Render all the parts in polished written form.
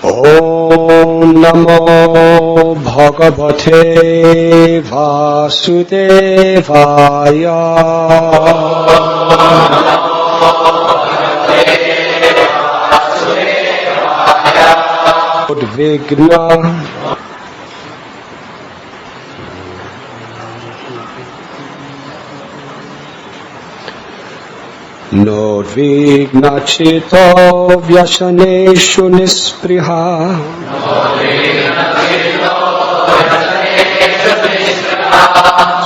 Om Namo Bhagavate Vasudevaya. Udvigna Nodvigna Chito Vyasaneshu Nispriha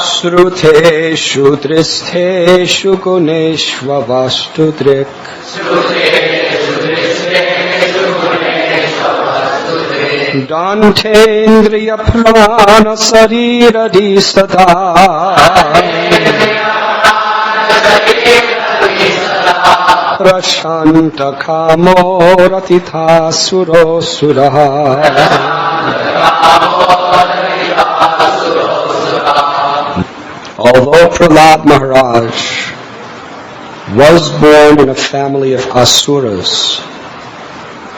Sruteshu Dristeshu Guneshva Vastudrik Dantendriya Prana Sarira Distada Prashanta Kamo Ratitha Suro Suraha. Although Prahlad Maharaj was born in a family of Asuras,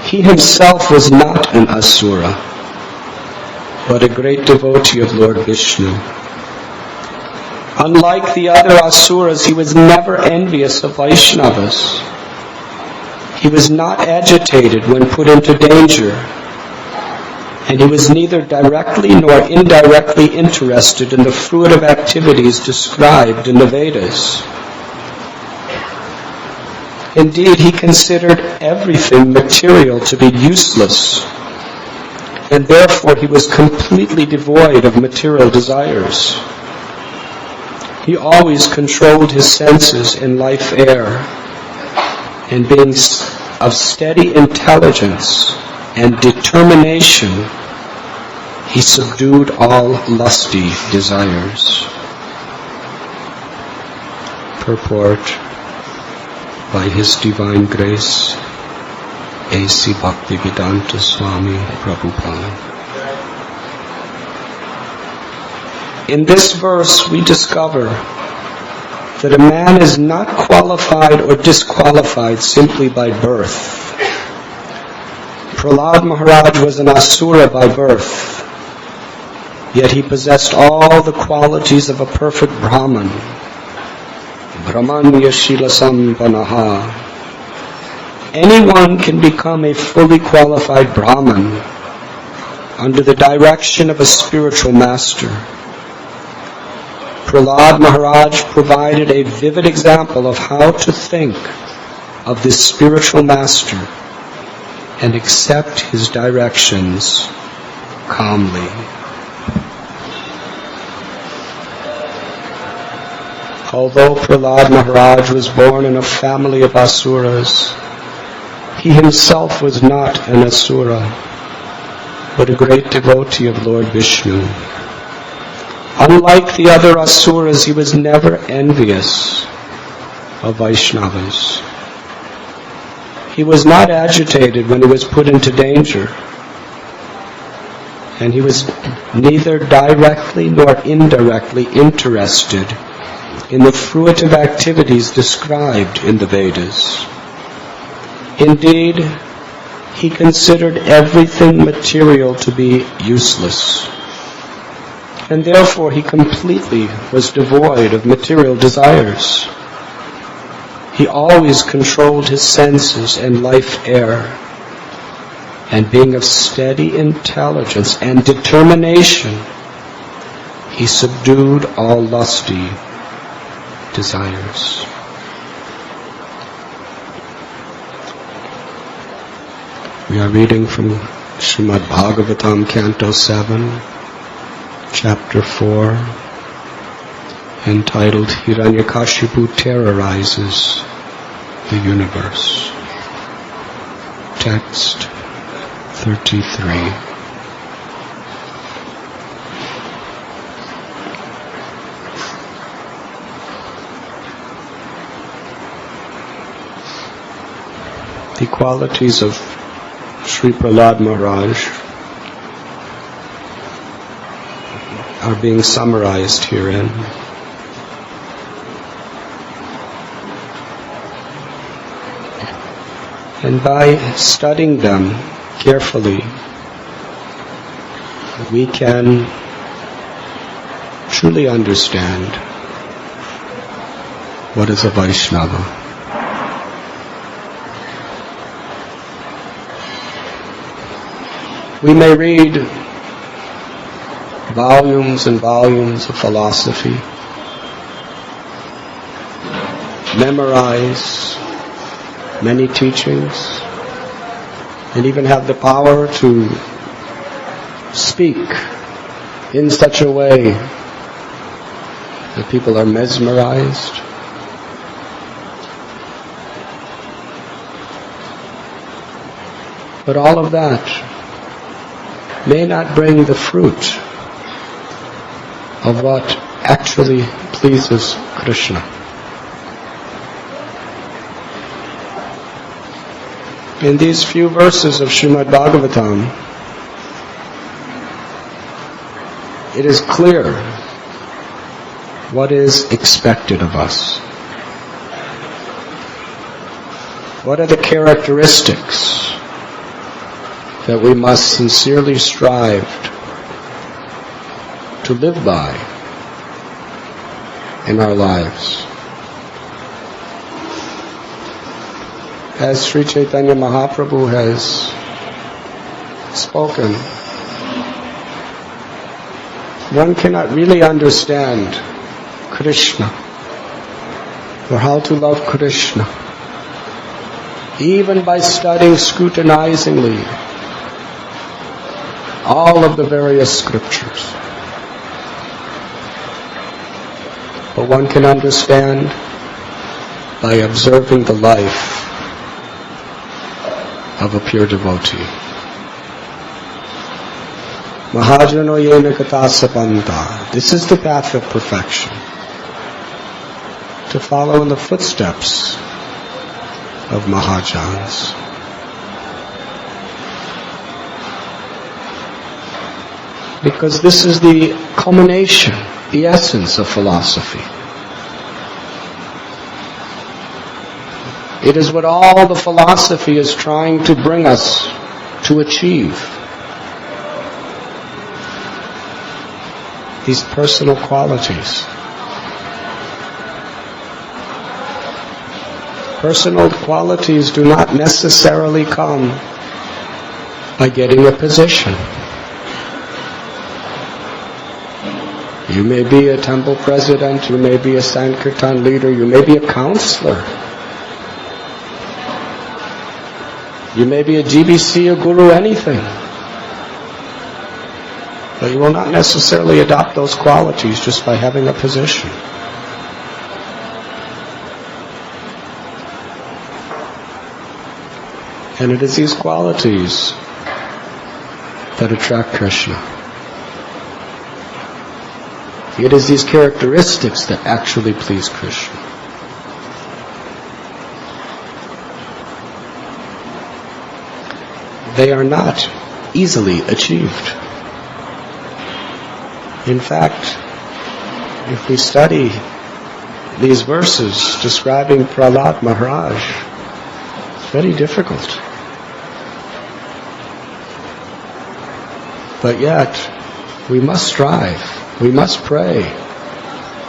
he himself was not an Asura, but a great devotee of Lord Vishnu. Unlike the other Asuras, he was never envious of Vaishnavas. He was not agitated when put into danger, and he was neither directly nor indirectly interested in the fruitive activities described in the Vedas. Indeed, he considered everything material to be useless, and therefore he was completely devoid of material desires. He always controlled his senses in life air, and being of steady intelligence and determination, he subdued all lusty desires. Purport by His Divine Grace, A.C. Bhaktivedanta Swami Prabhupada. In this verse we discover that a man is not qualified or disqualified simply by birth. Prahlad Maharaj was an Asura by birth, yet he possessed all the qualities of a perfect Brahman. Brahmanya Shila Sampanaha. Anyone can become a fully qualified Brahman under the direction of a spiritual master. Prahlad Maharaj provided a vivid example of how to think of this spiritual master and accept his directions calmly. Although Prahlad Maharaj was born in a family of Asuras, he himself was not an Asura, but a great devotee of Lord Vishnu. Unlike the other Asuras, he was never envious of Vaishnavas. He was not agitated when he was put into danger, and he was neither directly nor indirectly interested in the fruitive activities described in the Vedas. Indeed, he considered everything material to be useless, and therefore he completely was devoid of material desires. He always controlled his senses and life air, and being of steady intelligence and determination, he subdued all lusty desires. We are reading from Srimad Bhagavatam, Canto 7, Chapter 4, entitled Hiranyakashipu Terrorizes the Universe. Text 33. The qualities of Sri Prahlad Maharaj are being summarized herein. And by studying them carefully, we can truly understand what is a Vaishnava. We may read volumes and volumes of philosophy, memorize many teachings, and even have the power to speak in such a way that people are mesmerized. But all of that may not bring the fruit of what actually pleases Krishna. In these few verses of Srimad Bhagavatam, it is clear what is expected of us. What are the characteristics that we must sincerely strive to live by in our lives? As Sri Chaitanya Mahaprabhu has spoken, one cannot really understand Krishna or how to love Krishna even by studying scrutinizingly all of the various scriptures. But one can understand by observing the life of a pure devotee. Mahajano yena katasapanta. This is the path of perfection. To follow in the footsteps of Mahajans. Because this is the culmination, the essence of philosophy. It is what all the philosophy is trying to bring us to achieve. These personal qualities. Personal qualities do not necessarily come by getting a position. You may be a temple president, you may be a Sankirtan leader, you may be a counselor. You may be a GBC, a guru, anything. But you will not necessarily adopt those qualities just by having a position. And it is these qualities that attract Krishna. It is these characteristics that actually please Krishna. They are not easily achieved. In fact, if we study these verses describing Prahlad Maharaj, it's very difficult. But yet, we must strive, we must pray,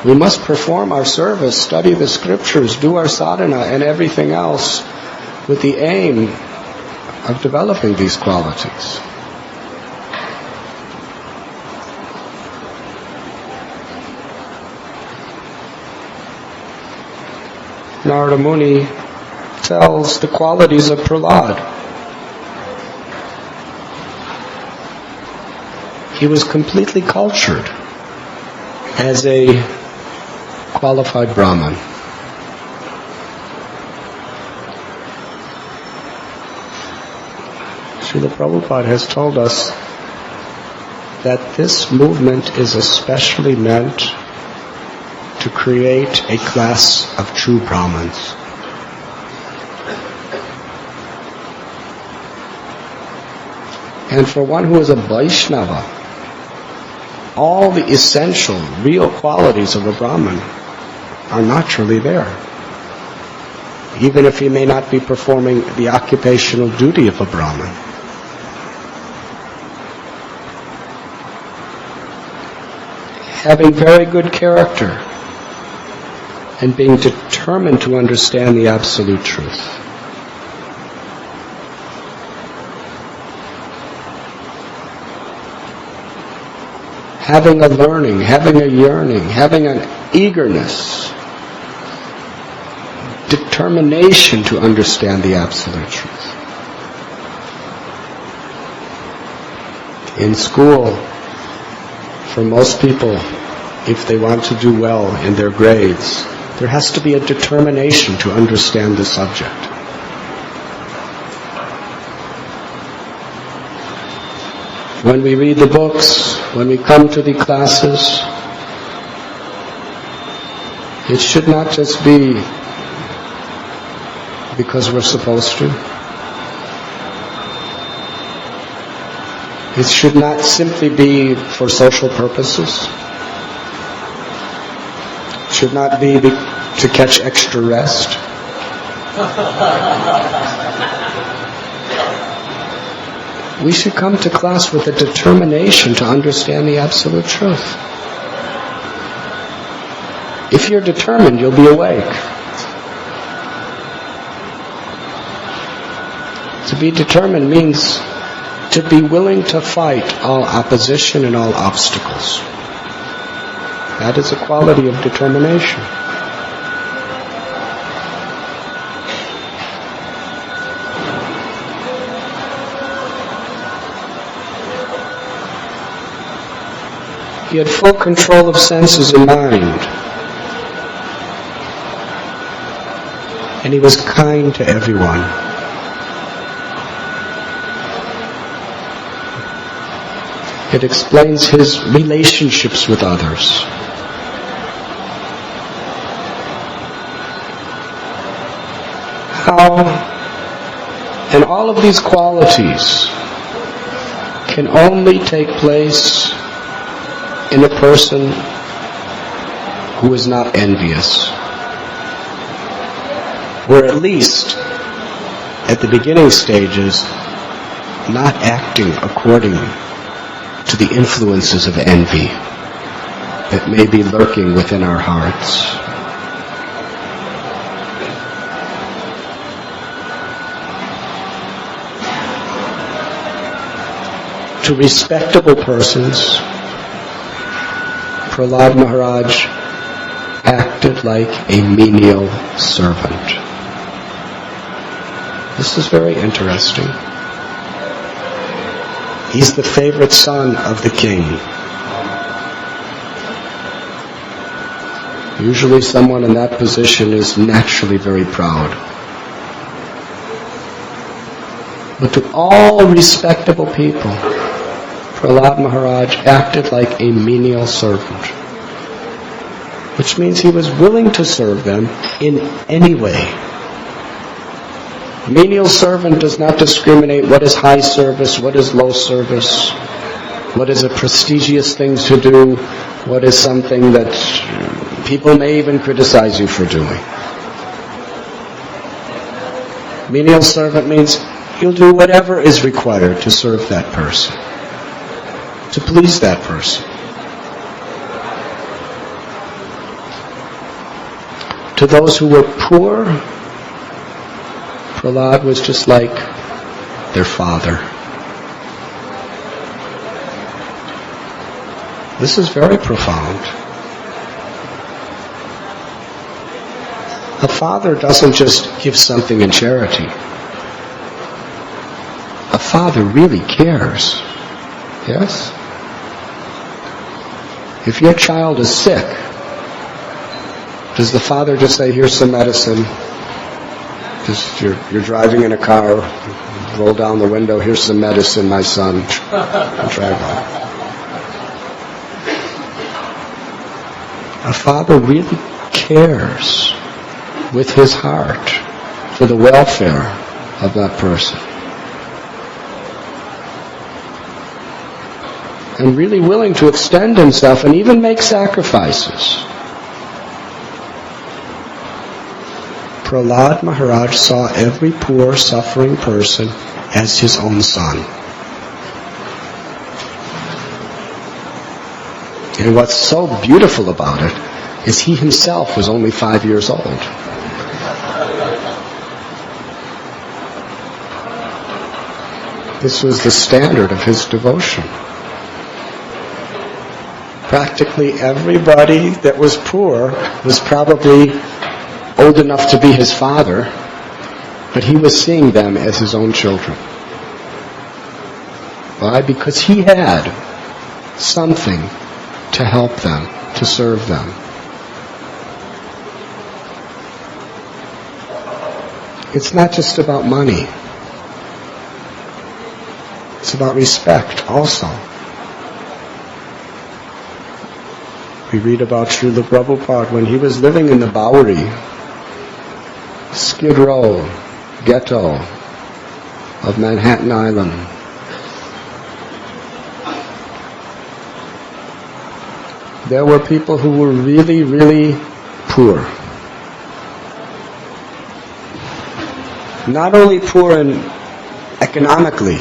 we must perform our service, study the scriptures, do our sadhana and everything else with the aim of developing these qualities. Narada Muni tells the qualities of Prahlad. He was completely cultured as a qualified Brahmin. Srila Prabhupada has told us that this movement is especially meant to create a class of true Brahmins. And for one who is a Vaishnava, all the essential, real qualities of a Brahmin are naturally there. even if he may not be performing the occupational duty of a Brahmin. Having very good character and being determined to understand the absolute truth. Having a learning, having a yearning, having an eagerness, determination to understand the absolute truth. In school, for most people, if they want to do well in their grades, there has to be a determination to understand the subject. When we read the books, when we come to the classes, it should not just be because we're supposed to. It should not simply be for social purposes. It should not be to catch extra rest. We should come to class with a determination to understand the absolute truth. If you're determined, you'll be awake. To be determined means to be willing to fight all opposition and all obstacles. That is a quality of determination. He had full control of senses and mind. And he was kind to everyone. It explains his relationships with others. How, and all of these qualities can only take place in a person who is not envious, or at least at the beginning stages not acting according to the influences of envy that may be lurking within our hearts. To respectable persons, Prahlad Maharaj acted like a menial servant. This is very interesting. He's the favorite son of the king. Usually someone in that position is naturally very proud. But to all respectable people, Prahlad Maharaj acted like a menial servant, which means he was willing to serve them in any way. Menial servant does not discriminate what is high service, what is low service, what is a prestigious thing to do, what is something that people may even criticize you for doing. Menial servant means he'll do whatever is required to serve that person, to please that person. To those who were poor, Prahlad was just like their father. This is very profound. A father doesn't just give something in charity. A father really cares. Yes? If your child is sick, does the father just say, here's some medicine? Just you're driving in a car, roll down the window, here's some medicine, my son. And drive on. A father really cares with his heart for the welfare of that person. And really willing to extend himself and even make sacrifices. Prahlad Maharaj saw every poor, suffering person as his own son. And what's so beautiful about it is he himself was only 5 years old. This was the standard of his devotion. Practically everybody that was poor was probably old enough to be his father, but he was seeing them as his own children. Why? Because he had something to help them, to serve them. It's not just about money. It's about respect also. We read about Srila Prabhupada when he was living in the Bowery, Skid Row, ghetto of Manhattan Island. There were people who were really, really poor. Not only poor economically,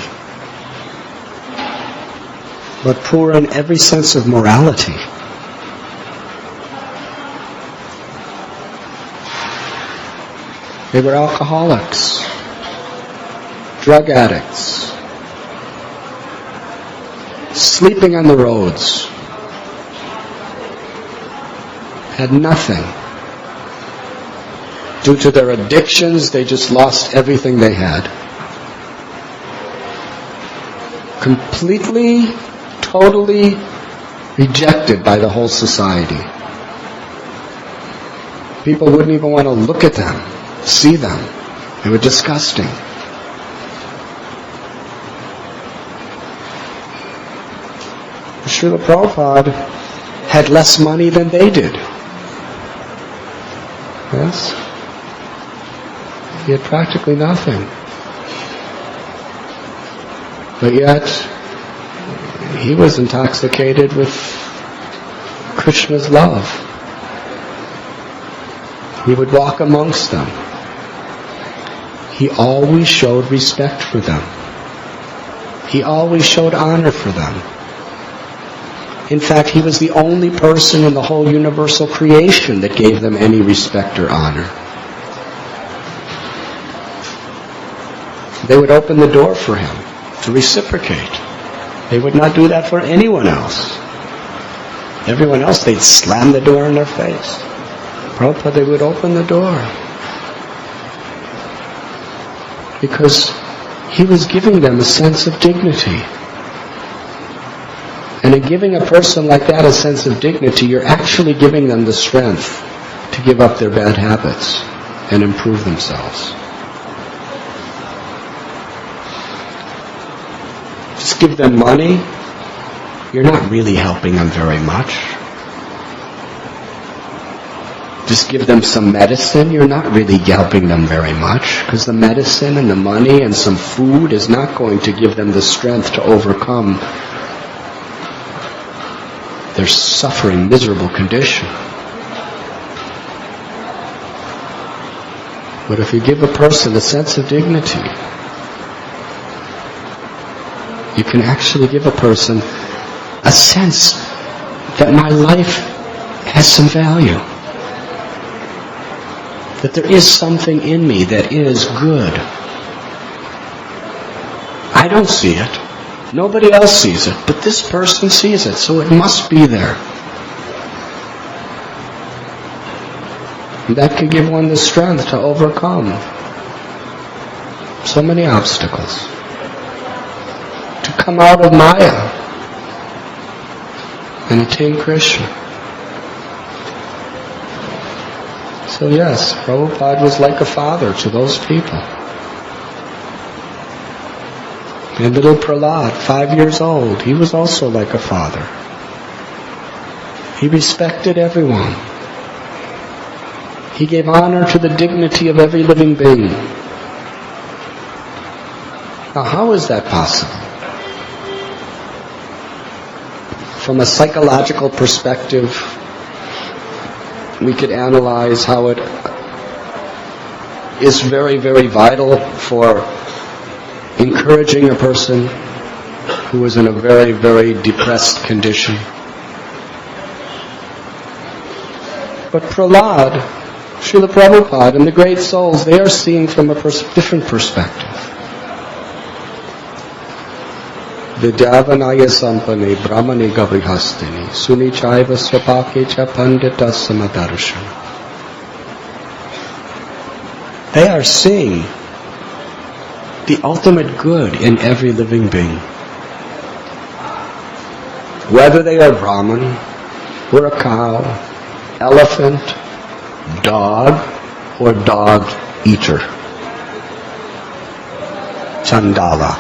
but poor in every sense of morality. They were alcoholics, drug addicts, sleeping on the roads, had nothing. Due to their addictions, they just lost everything they had. Completely, totally rejected by the whole society. People wouldn't even want to look at them, see them. They were disgusting. Srila Prabhupada had less money than they did. Yes? He had practically nothing. But yet, he was intoxicated with Krishna's love. He would walk amongst them. He always showed respect for them. He always showed honor for them. In fact, he was the only person in the whole universal creation that gave them any respect or honor. They would open the door for him to reciprocate. They would not do that for anyone else. Everyone else, they'd slam the door in their face. Prabhupada, they would open the door. Because he was giving them a sense of dignity. And in giving a person like that a sense of dignity, you're actually giving them the strength to give up their bad habits and improve themselves. Just give them money, you're not really helping them very much. Just give them some medicine, you're not really helping them very much, because the medicine and the money and some food is not going to give them the strength to overcome their suffering, miserable condition. But if you give a person a sense of dignity, you can actually give a person a sense that my life has some value. That there is something in me that is good. I don't see it. Nobody else sees it, but this person sees it, so it must be there. And that could give one the strength to overcome so many obstacles. To come out of Maya and attain Krishna. So yes, Prabhupada was like a father to those people. And little Prahlad, 5 years old, he was also like a father. He respected everyone. He gave honor to the dignity of every living being. Now, how is that possible? From a psychological perspective, we could analyze how it is very, very vital for encouraging a person who is in a very, very depressed condition. But Prahlad, Srila Prabhupada, and the great souls, they are seeing from a different perspective. Vidyavanaya sampane brahmani gavrihastini suni chaiva swapake cha pandita samadarshana. They are seeing the ultimate good in every living being. Whether they are Brahman, or a cow, elephant, dog, or dog eater. Chandala.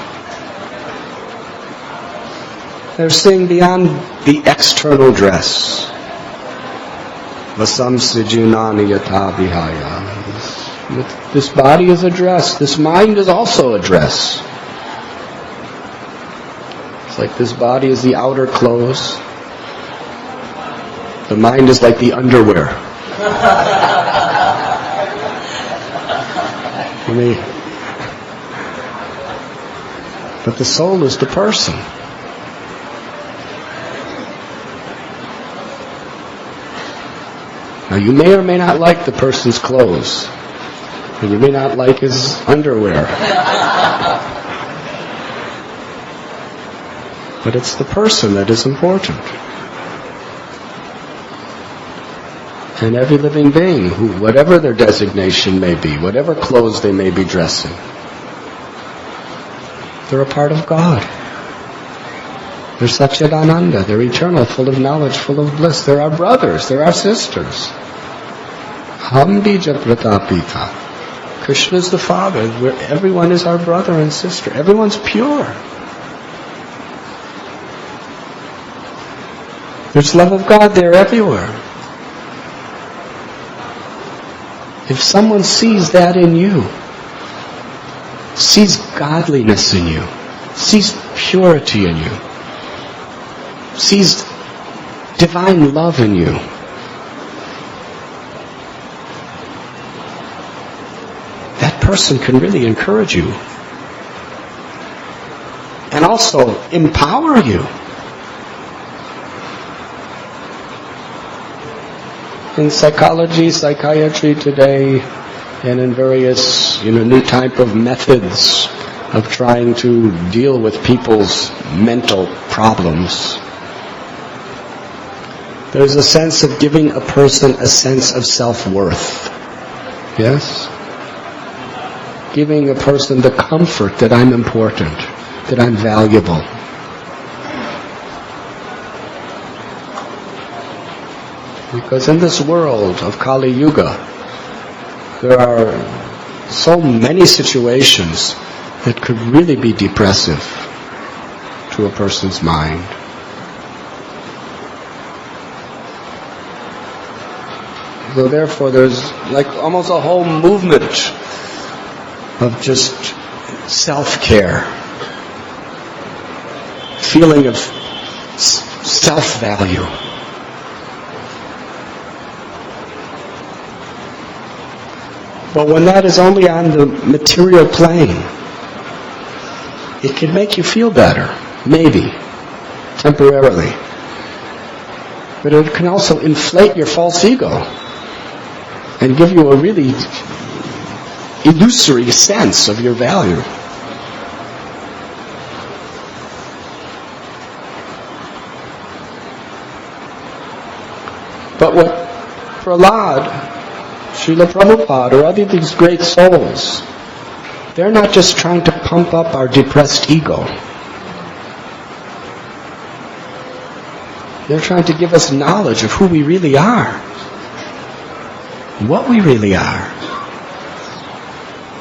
They're seeing beyond the external dress. Vasam sijunani yatha vihaya. This body is a dress. This mind is also a dress. It's like this body is the outer clothes. The mind is like the underwear. But the soul is the person. Now you may or may not like the person's clothes. And you may not like his underwear. But it's the person that is important. And every living being, who, whatever their designation may be, whatever clothes they may be dressing, they're a part of God. They're Satchidananda, they're eternal, full of knowledge, full of bliss. They're our brothers, they're our sisters. Ham bija pratapita. Krishna is the Father, where everyone is our brother and sister. Everyone's pure. There's love of God there everywhere. If someone sees that in you, sees godliness in you, sees purity in you, sees divine love in you, that person can really encourage you and also empower you. In psychology, psychiatry today, and in various, new type of methods of trying to deal with people's mental problems, there's a sense of giving a person a sense of self-worth. Yes? Giving a person the comfort that I'm important, that I'm valuable. Because in this world of Kali Yuga, there are so many situations that could really be depressive to a person's mind. So therefore there's like almost a whole movement of just self-care, feeling of self-value. But when that is only on the material plane, it can make you feel better, maybe, temporarily. But it can also inflate your false ego and give you a really illusory sense of your value. But what Prahlad, Srila Prabhupada, or other these great souls, they're not just trying to pump up our depressed ego. They're trying to give us knowledge of who we really are, what we really are,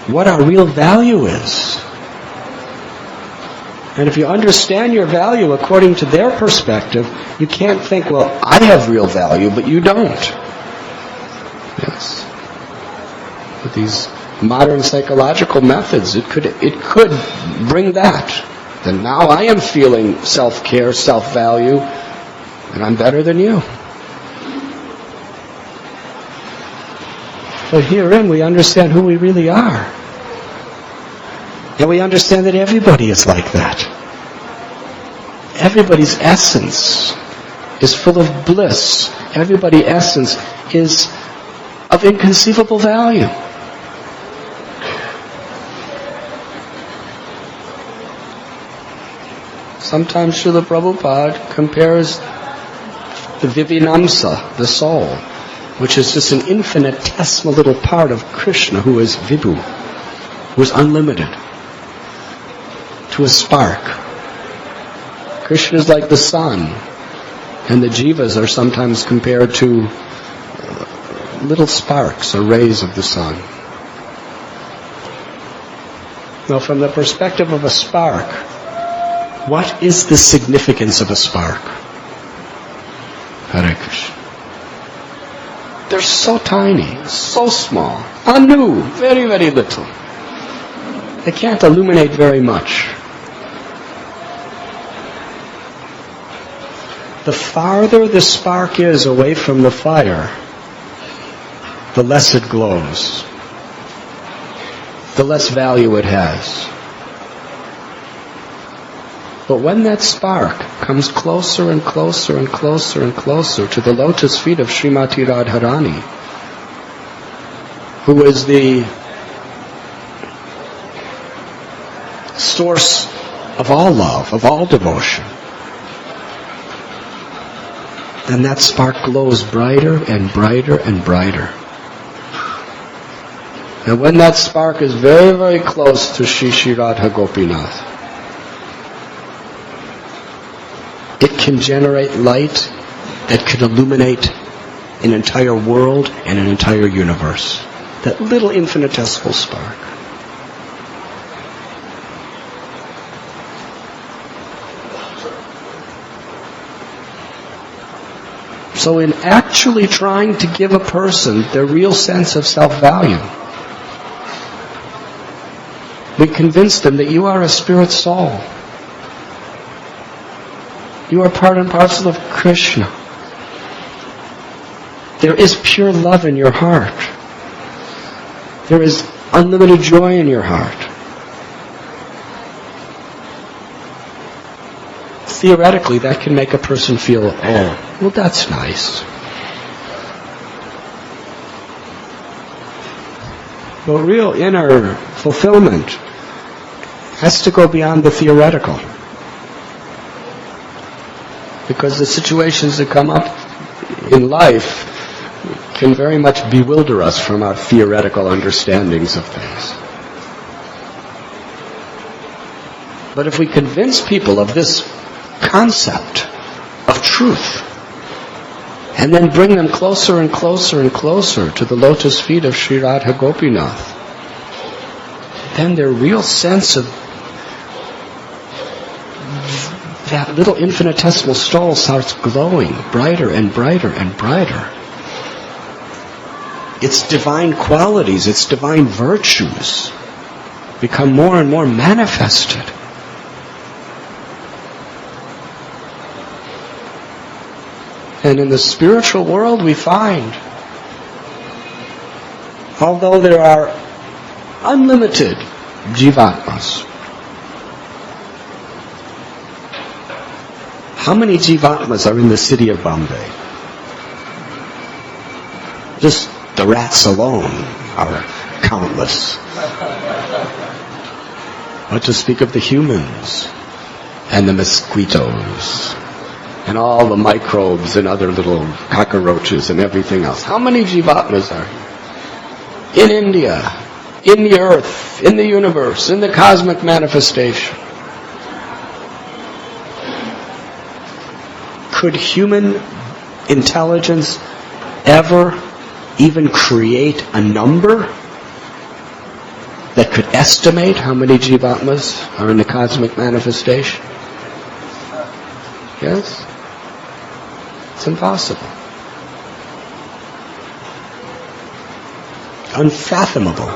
what our real value is. And if you understand your value according to their perspective, you can't think, well, I have real value, but you don't. Yes. With these modern psychological methods, it could bring that. Then now I am feeling self-care, self-value, and I'm better than you. But herein we understand who we really are. And we understand that everybody is like that. Everybody's essence is full of bliss. Everybody's essence is of inconceivable value. Sometimes Srila Prabhupada compares the Vibhinamsa, the soul, which is just an infinitesimal little part of Krishna, who is Vibhu, who is unlimited, to a spark. Krishna is like the sun, and the jivas are sometimes compared to little sparks or rays of the sun. Now, from the perspective of a spark, what is the significance of a spark? Hare Krishna. They're so tiny, so small, anu, very, very little. They can't illuminate very much. The farther the spark is away from the fire, the less it glows, the less value it has. But when that spark comes closer and closer and closer and closer to the lotus feet of Srimati Radharani, who is the source of all love, of all devotion, then that spark glows brighter and brighter and brighter. And when that spark is very, very close to Shri Radha Gopinath, it can generate light that could illuminate an entire world and an entire universe. That little infinitesimal spark. So in actually trying to give a person their real sense of self-value, we convince them that you are a spirit soul. You are part and parcel of Krishna. There is pure love in your heart. There is unlimited joy in your heart. Theoretically, that can make a person feel, oh, well, that's nice. But real inner fulfillment has to go beyond the theoretical. Because the situations that come up in life can very much bewilder us from our theoretical understandings of things. But if we convince people of this concept of truth, and then bring them closer and closer and closer to the lotus feet of Sri Radha Gopinath, then their real sense of that little infinitesimal soul starts glowing brighter and brighter and brighter. Its divine qualities, its divine virtues become more and more manifested. And in the spiritual world we find, although there are unlimited jivatmas, how many jivatmas are in the city of Bombay? Just the rats alone are countless. What to speak of the humans and the mosquitoes and all the microbes and other little cockroaches and everything else. How many jivatmas are here? In India, in the earth, in the universe, in the cosmic manifestation. Could human intelligence ever even create a number that could estimate how many jivatmas are in the cosmic manifestation? Yes? It's impossible. Unfathomable.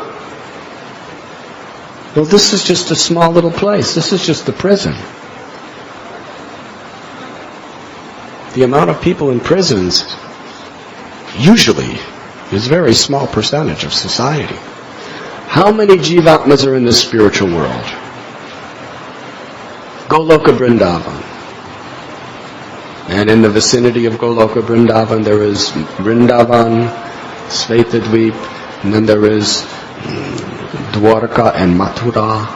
Well, this is just a small little place. This is just the prison. The amount of people in prisons usually It's a very small percentage of society. How many Jivatmas are in the spiritual world? Goloka Vrindavan. And in the vicinity of Goloka Vrindavan there is Vrindavan, Svetadvip, and then there is Dwarka and Mathura.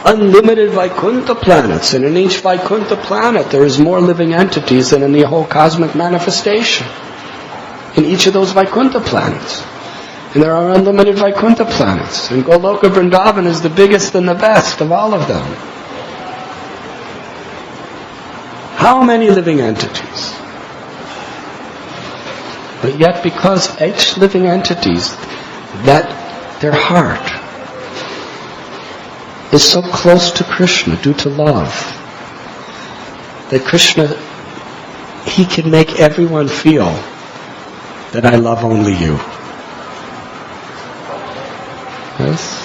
Unlimited Vaikuntha planets, and in each Vaikuntha planet there is more living entities than in the whole cosmic manifestation. In each of those Vaikuntha planets. And there are unlimited Vaikuntha planets. And Goloka Vrindavan is the biggest and the best of all of them. How many living entities? But yet because each living entities, that their heart is so close to Krishna due to love, that Krishna, He can make everyone feel that I love only you. Yes?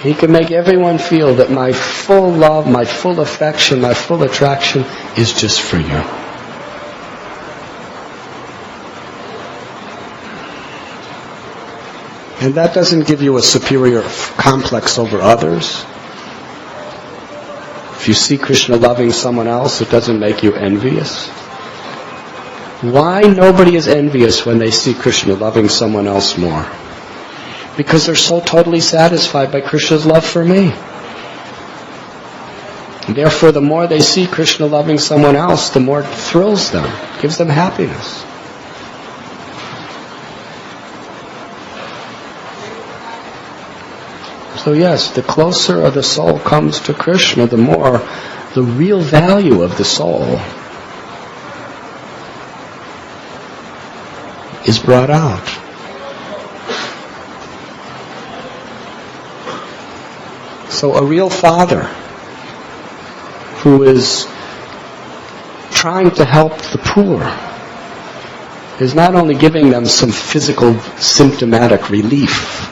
He can make everyone feel that my full love, my full affection, my full attraction is just for you. And that doesn't give you a superior complex over others. If you see Krishna loving someone else, it doesn't make you envious. Why nobody is envious when they see Krishna loving someone else more? Because they're so totally satisfied by Krishna's love for me. And therefore, the more they see Krishna loving someone else, the more it thrills them, gives them happiness. So yes, the closer the soul comes to Krishna, the more the real value of the soul is brought out. So a real father who is trying to help the poor is not only giving them some physical symptomatic relief,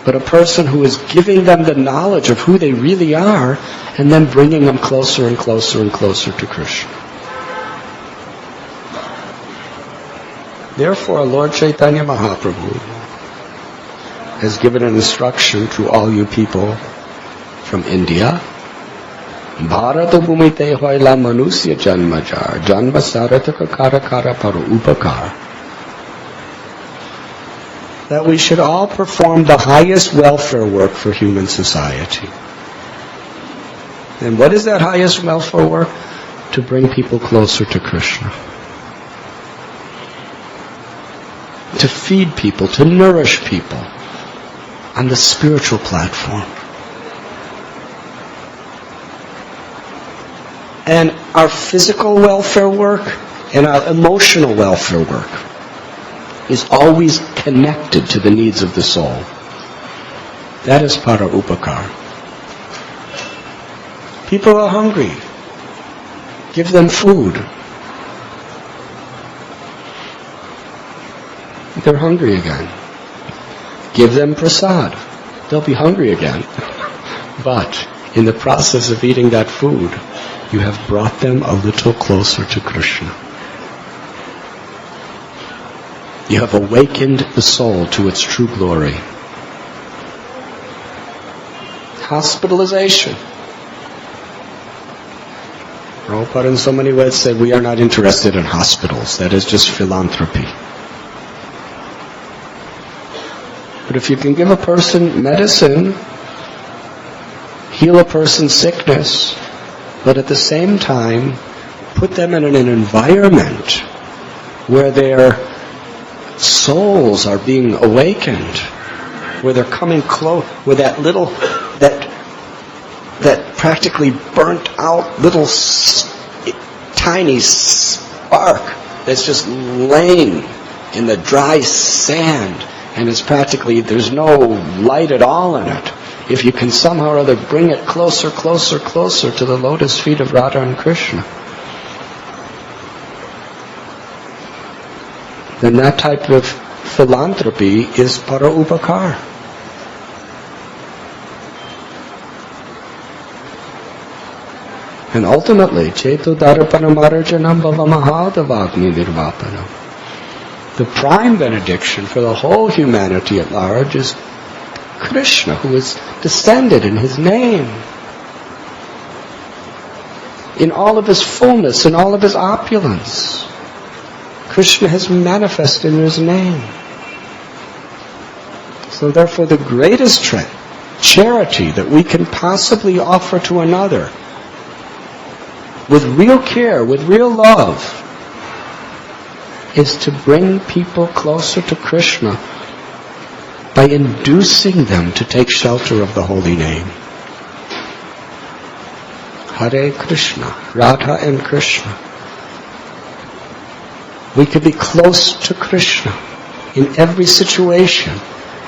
but a person who is giving them the knowledge of who they really are and then bringing them closer and closer and closer to Krishna. Therefore, Lord Chaitanya Mahaprabhu has given an instruction to all you people from India. Bharata bhumite hoila manusya janmajar, janma sarataka kara kara paru upakar. That we should all perform the highest welfare work for human society. And what is that highest welfare work? To bring people closer to Krishna. To feed people, to nourish people on the spiritual platform. And our physical welfare work and our emotional welfare work is always connected to the needs of the soul. That is para upakar. People are hungry. Give them food. They're hungry again. Give them prasad. They'll be hungry again. But in the process of eating that food, you have brought them a little closer to Krishna. You have awakened the soul to its true glory. Hospitalization. Prabhupada in so many words said, we are not interested in hospitals. That is just philanthropy. But if you can give a person medicine, heal a person's sickness, but at the same time put them in an environment where their souls are being awakened, where they're coming close, where that little, that practically burnt out little tiny spark that's just laying in the dry sand, and it's practically, there's no light at all in it. If you can somehow or other bring it closer, closer, closer to the lotus feet of Radha and Krishna, then that type of philanthropy is para upakar. And ultimately, Chetu Dharapana Marajanam Bhavamahadavagni Nirvapanam. The prime benediction for the whole humanity at large is Krishna, who is descended in his name, in all of his fullness, in all of his opulence. Krishna has manifested in his name. So therefore the greatest charity that we can possibly offer to another, with real care, with real love, is to bring people closer to Krishna by inducing them to take shelter of the holy name. Hare Krishna, Radha and Krishna. We could be close to Krishna in every situation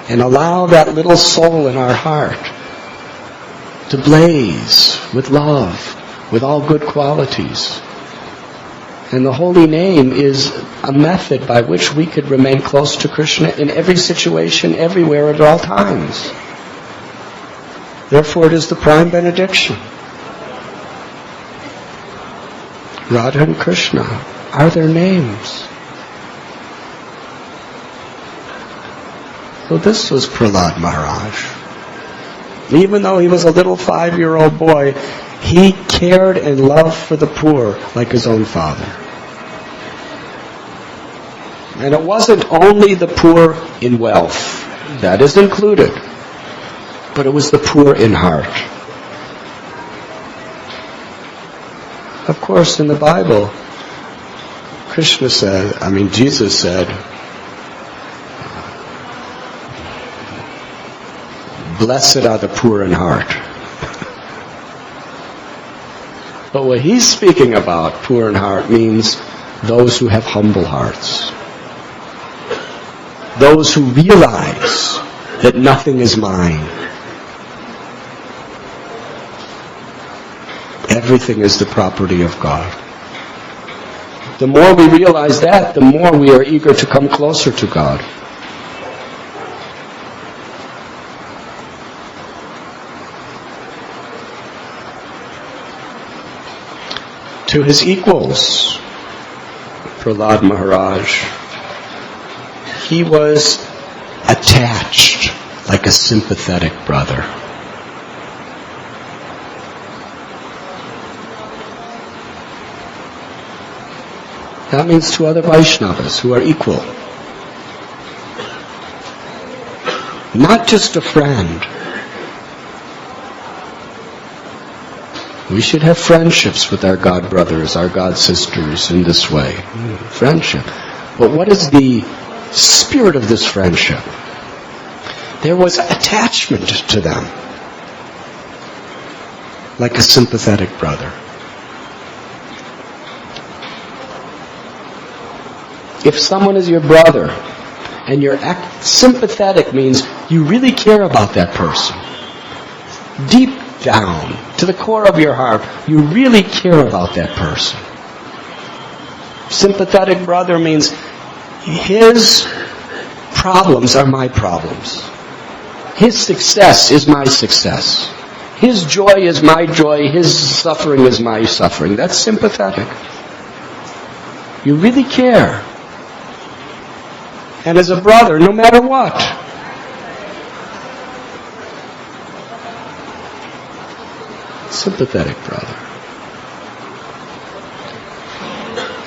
and allow that little soul in our heart to blaze with love, with all good qualities. And the holy name is a method by which we could remain close to Krishna in every situation, everywhere, at all times. Therefore it is the prime benediction. Radha and Krishna are their names. So this was Prahlad Maharaj. Even though he was a little 5-year-old boy, he cared and loved for the poor like his own father. And it wasn't only the poor in wealth. That is included. But it was the poor in heart. Of course, in the Bible, Jesus said, blessed are the poor in heart. But what he's speaking about, poor in heart, means those who have humble hearts. Those who realize that nothing is mine. Everything is the property of God. The more we realize that, the more we are eager to come closer to God. To his equals, Prahlad Maharaj, he was attached like a sympathetic brother. That means to other Vaishnavas who are equal. Not just a friend. We should have friendships with our God brothers, our God sisters in this way. Friendship. But what is the spirit of this friendship? There was attachment to them. Like a sympathetic brother. If someone is your brother, and you're sympathetic means you really care about that person. Deep down, to the core of your heart, you really care about that person. Sympathetic brother means his problems are my problems. His success is my success. His joy is my joy. His suffering is my suffering. That's sympathetic. You really care. And as a brother, no matter what, sympathetic brother.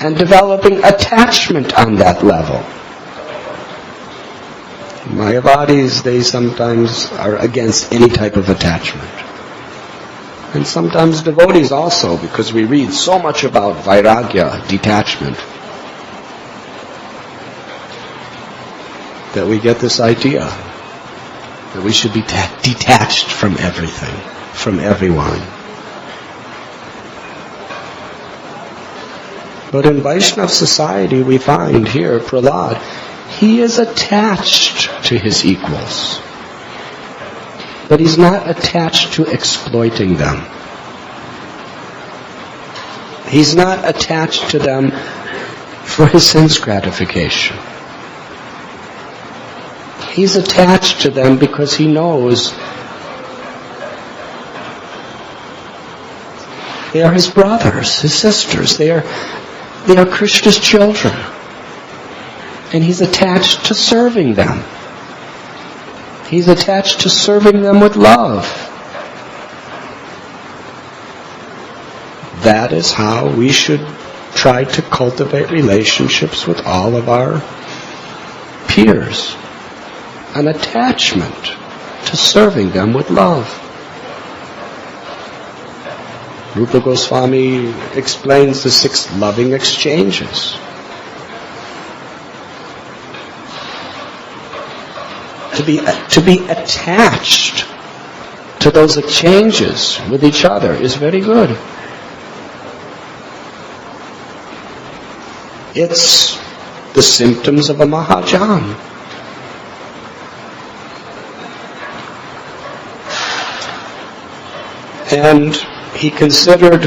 And developing attachment on that level. Mayavadis, they sometimes are against any type of attachment. And sometimes devotees also, because we read so much about vairagya, detachment, that we get this idea that we should be detached from everything, from everyone. But in Vaishnava society, we find here, Prahlad, he is attached to his equals. But he's not attached to exploiting them. He's not attached to them for his sense gratification. He's attached to them because he knows They are his brothers, his sisters. They are Krishna's children. And he's attached to serving them. He's attached to serving them with love. That is how we should try to cultivate relationships with all of our peers. An attachment to serving them with love. Rupa Goswami explains the 6 loving exchanges. To be attached to those exchanges with each other is very good. It's the symptoms of a Mahajan. And he considered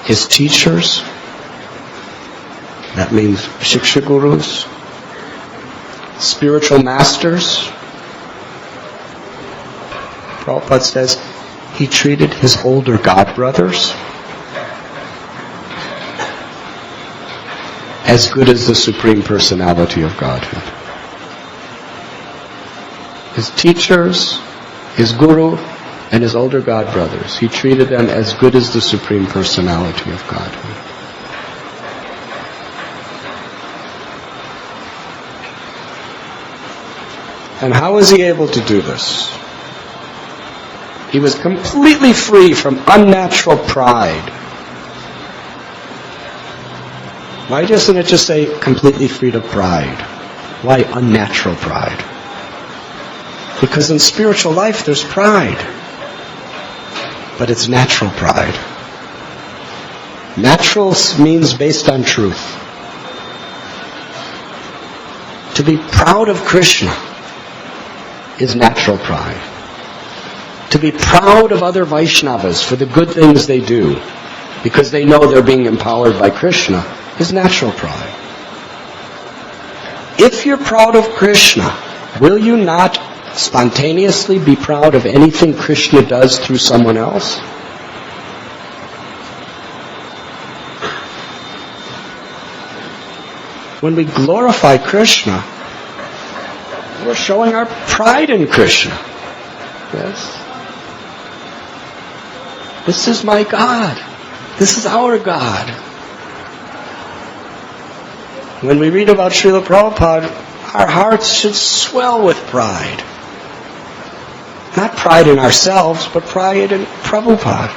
his teachers, that means Shiksha Gurus, spiritual masters. Prabhupada says he treated his older god brothers as good as the Supreme Personality of Godhead. His teachers, his guru, and his older god brothers, he treated them as good as the Supreme Personality of Godhead. And how was he able to do this? He was completely free from unnatural pride. Why doesn't it just say completely free of pride? Why unnatural pride? Because in spiritual life there's pride. But it's natural pride. Natural means based on truth. To be proud of Krishna is natural pride. To be proud of other Vaishnavas for the good things they do, because they know they're being empowered by Krishna, is natural pride. If you're proud of Krishna, will you not spontaneously be proud of anything Krishna does through someone else? When we glorify Krishna, we're showing our pride in Krishna. Yes? This is my God. This is our God. When we read about Srila Prabhupada, our hearts should swell with pride. Not pride in ourselves, but pride in Prabhupada.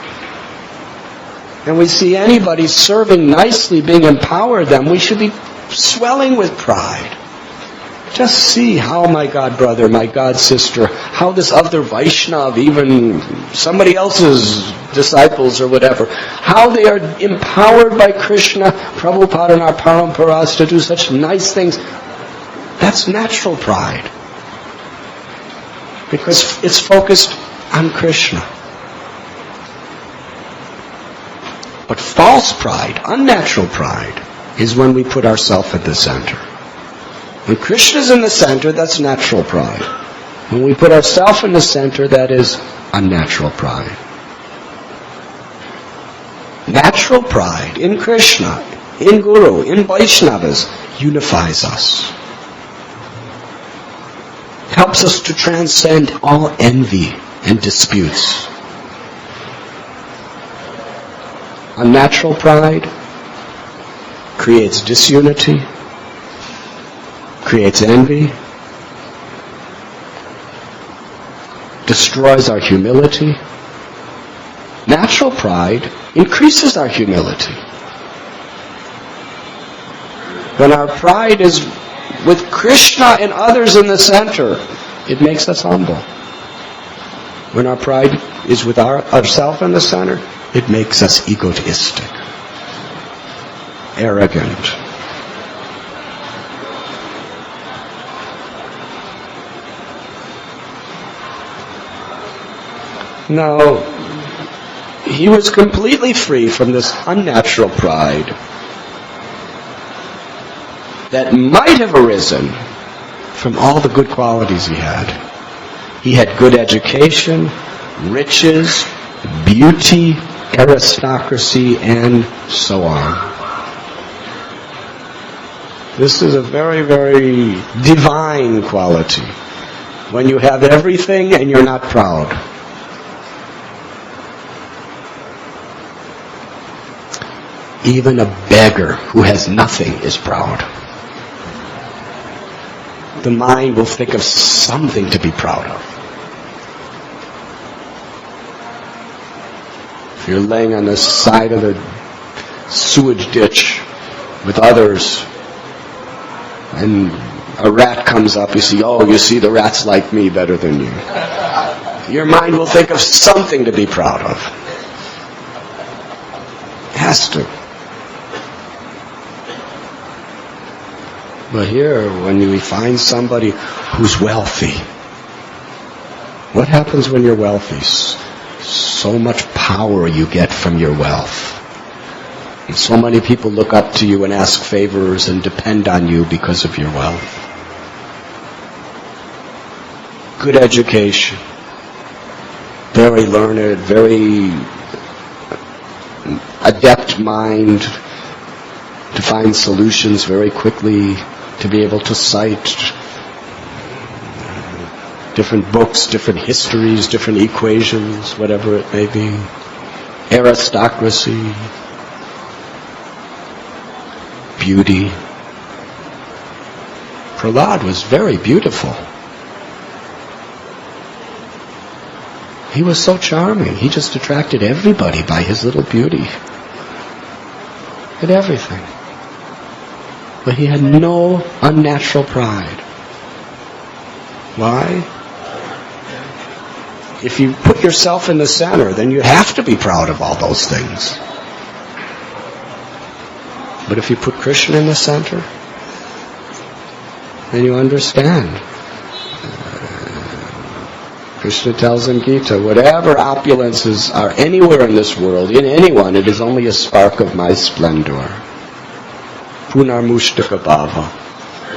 And we see anybody serving nicely, being empowered them, we should be swelling with pride. Just see how my God brother, my God sister, how this other Vaishnava, even somebody else's disciples or whatever, how they are empowered by Krishna, Prabhupada and our Paramparas to do such nice things. That's natural pride. Because it's focused on Krishna. But false pride, unnatural pride, is when we put ourselves at the center. When Krishna's in the center, that's natural pride. When we put ourselves in the center, that is unnatural pride. Natural pride in Krishna, in Guru, in Vaishnavas, unifies us. Helps us to transcend all envy and disputes. Unnatural pride creates disunity, creates envy, destroys our humility. Natural pride increases our humility. When our pride is with Krishna and others in the center, it makes us humble. When our pride is with ourselves in the center, it makes us egotistic, arrogant. Now, he was completely free from this unnatural pride that might have arisen from all the good qualities he had. He had good education, riches, beauty, aristocracy, and so on. This is a very, very divine quality. When you have everything and you're not proud. Even a beggar who has nothing is proud. The mind will think of something to be proud of. If you're laying on the side of the sewage ditch with others, and a rat comes up, you see the rat's like me better than you. Your mind will think of something to be proud of. It has to. But here, when we find somebody who's wealthy, what happens when you're wealthy? So much power you get from your wealth. And so many people look up to you and ask favors and depend on you because of your wealth. Good education. Very learned, very adept mind to find solutions very quickly, to be able to cite different books, different histories, different equations, whatever it may be. Aristocracy. Beauty. Prahlad was very beautiful. He was so charming. He just attracted everybody by his little beauty. Did everything. But he had no unnatural pride. Why? If you put yourself in the center, then you have to be proud of all those things. But if you put Krishna in the center, then you understand. Krishna tells in Gita, whatever opulences are anywhere in this world, in anyone, it is only a spark of my splendor. Punarmushtaka bhava.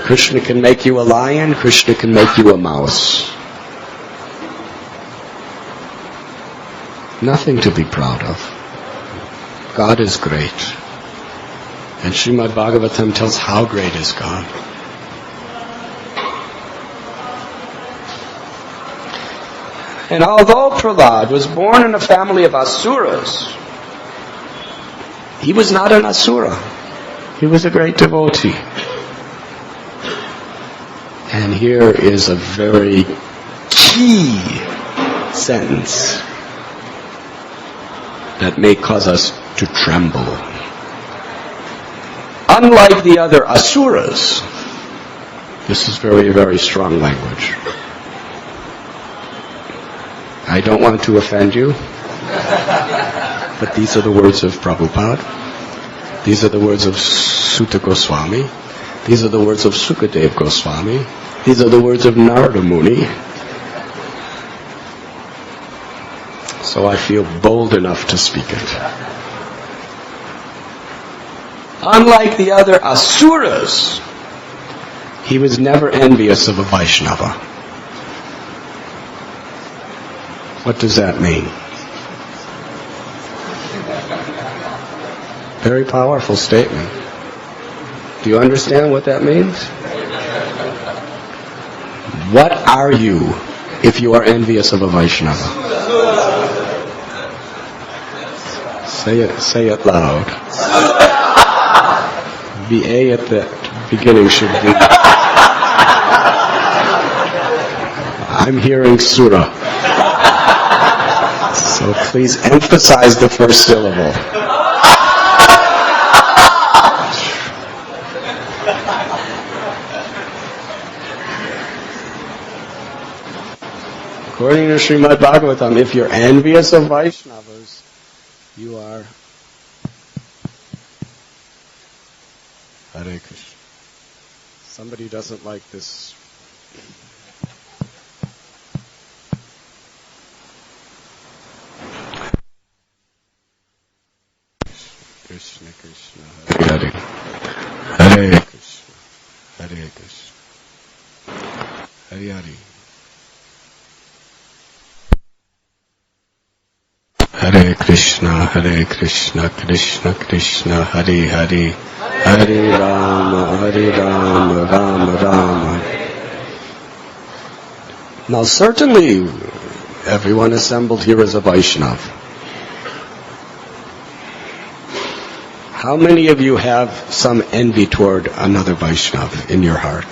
Krishna can make you a lion, Krishna can make you a mouse. Nothing to be proud of. God is great. And Srimad Bhagavatam tells how great is God. And although Prahlad was born in a family of asuras, he was not an asura. He was a great devotee. And here is a very key sentence that may cause us to tremble. Unlike the other asuras, this is very, very strong language. I don't want to offend you, but these are the words of Prabhupada. These are the words of Sutta Goswami. These are the words of Sukadev Goswami. These are the words of Narada Muni. So I feel bold enough to speak it. Unlike the other asuras, he was never envious of a Vaishnava. What does that mean? Very powerful statement. Do you understand what that means? What are you if you are envious of a Vaishnava? Say it loud. The A at the beginning should be. I'm hearing Sura. So please emphasize the first syllable. According to Srimad Bhagavatam, if you're envious of Vaishnavas, you are Hare Krishna. Somebody doesn't like this. Krishna Krishna Hare Hare Hare Krishna Hare Krishna Hare Hare Hare Krishna, Krishna Krishna, Hare Hare, Hare Rama, Rama Rama. Now certainly, everyone assembled here is a Vaishnava. How many of you have some envy toward another Vaishnava in your heart?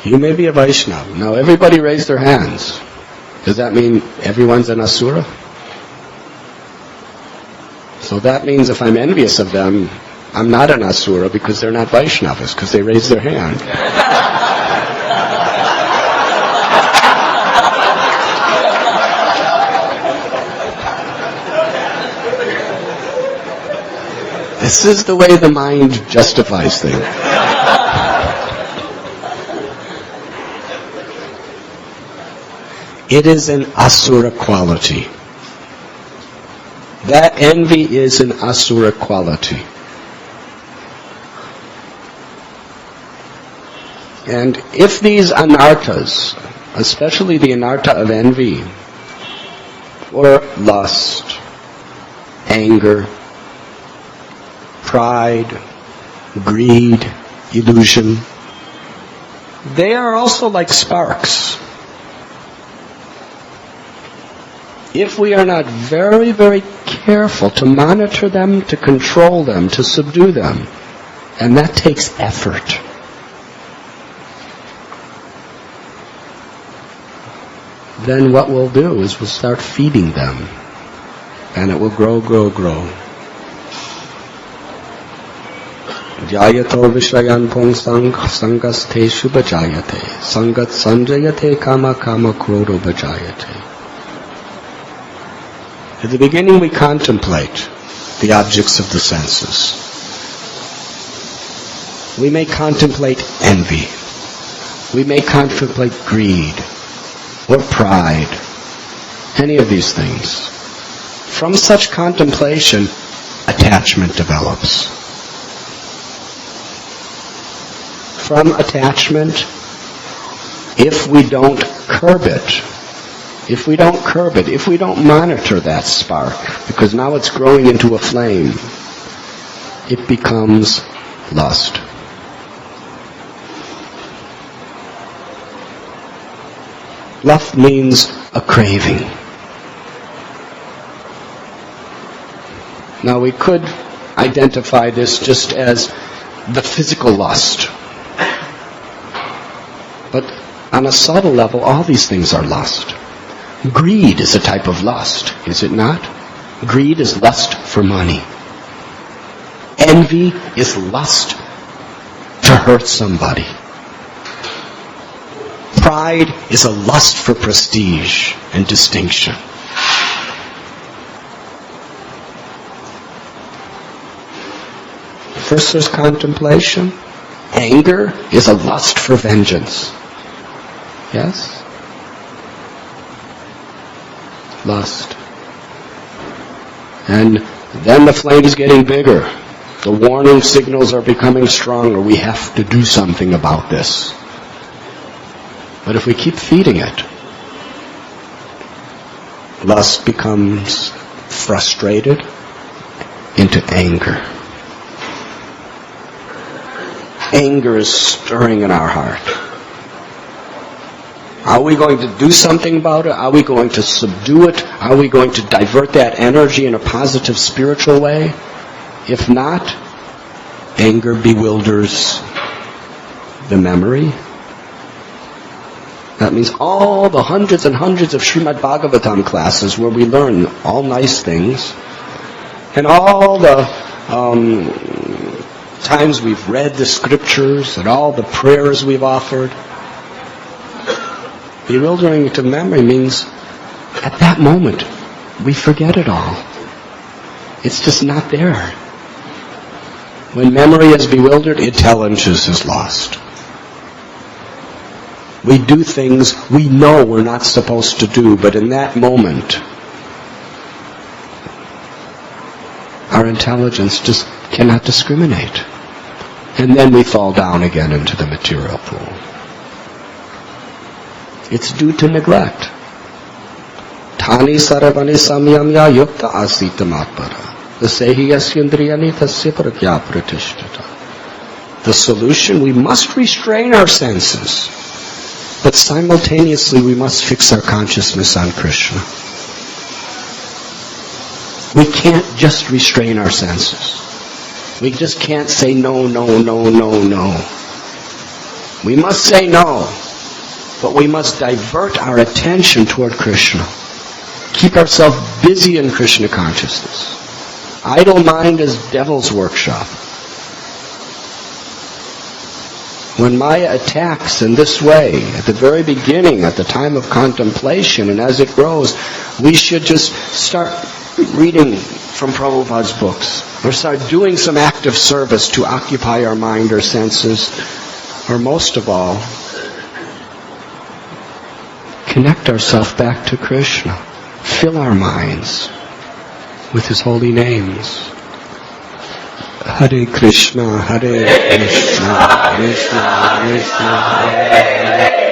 You may be a Vaishnava. Now everybody raise their hands. Does that mean everyone's an Asura? So that means if I'm envious of them, I'm not an Asura because they're not Vaishnavas, because they raise their hand. This is the way the mind justifies things. It is an Asura quality. That envy is an Asura quality. And if these anarthas, especially the anartha of envy, or lust, anger, pride, greed, illusion, they are also like sparks. If we are not very, very careful to monitor them, to control them, to subdue them, and that takes effort, then what we'll do is we'll start feeding them, and it will grow. Jayato Vishrayan Pong Sangaste Shubhajayate Sangat Sanjayate Kama Krodo Bhajayate. At the beginning we contemplate the objects of the senses. We may contemplate envy. We may contemplate greed or pride. Any of these things. From such contemplation, attachment develops. From attachment, if we don't curb it, if we don't monitor that spark, because now it's growing into a flame, it becomes lust. Lust means a craving. Now we could identify this just as the physical lust. But on a subtle level, all these things are lust. Greed is a type of lust, is it not? Greed is lust for money. Envy is lust to hurt somebody. Pride is a lust for prestige and distinction. First there's contemplation. Anger is a lust for vengeance. Yes? Lust. And then the flame's getting bigger. The warning signals are becoming stronger. We have to do something about this. But if we keep feeding it, lust becomes frustrated into anger. Anger is stirring in our heart. Are we going to do something about it? Are we going to subdue it? Are we going to divert that energy in a positive spiritual way? If not, anger bewilders the memory. That means all the hundreds and hundreds of Srimad Bhagavatam classes where we learn all nice things, and all the times we've read the scriptures and all the prayers we've offered. Bewildering to memory means at that moment we forget it all. It's just not there. When memory is bewildered, intelligence is lost. We do things we know we're not supposed to do, but in that moment, our intelligence just cannot discriminate. And then we fall down again into the material pool. It's due to neglect. Tani saravani samyamya yukta asita matpara. Vasehi yasyandriyani tasya pragya pratishtata. The solution, we must restrain our senses. But simultaneously we must fix our consciousness on Krishna. We can't just restrain our senses. We just can't say no, no, no, no, no. We must say no, but we must divert our attention toward Krishna. Keep ourselves busy in Krishna consciousness. Idle mind is devil's workshop. When Maya attacks in this way, at the very beginning, at the time of contemplation, and as it grows, we should just start reading from Prabhupada's books, or start doing some active service to occupy our mind or senses, or most of all, connect ourselves back to Krishna. Fill our minds with His holy names. Hare Krishna, Hare Krishna, Krishna Krishna, Hare Hare.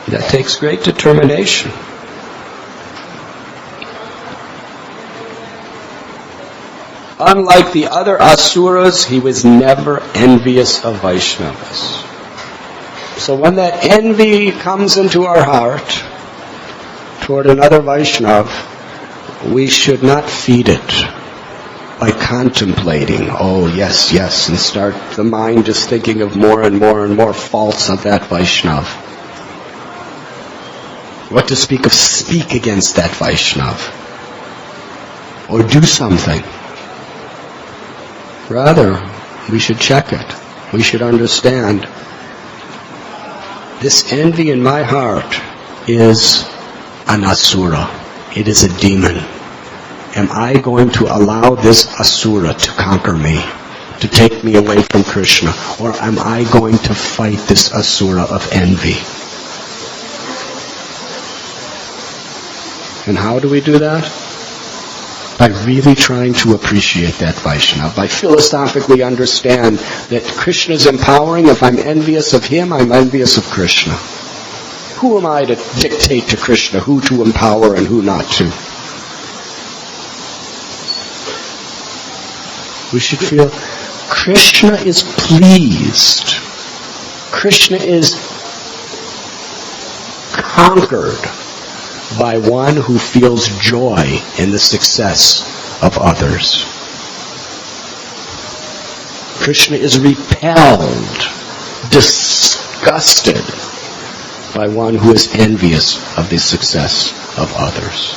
That takes great determination. Unlike the other asuras, he was never envious of Vaishnavas. So when that envy comes into our heart toward another Vaishnava, we should not feed it by contemplating, oh yes, yes, and start the mind just thinking of more and more and more faults of that Vaishnava. What to speak of, speak against that Vaishnava. Or do something. Rather, we should check it. We should understand this envy in my heart is an asura. It is a demon. Am I going to allow this asura to conquer me, to take me away from Krishna? Or am I going to fight this asura of envy? And how do we do that? By really trying to appreciate that Vaishnava, by philosophically understand that Krishna is empowering. If I'm envious of him, I'm envious of Krishna. Who am I to dictate to Krishna who to empower and who not to? We should feel Krishna is pleased. Krishna is conquered by one who feels joy in the success of others. Krishna is repelled, disgusted by one who is envious of the success of others.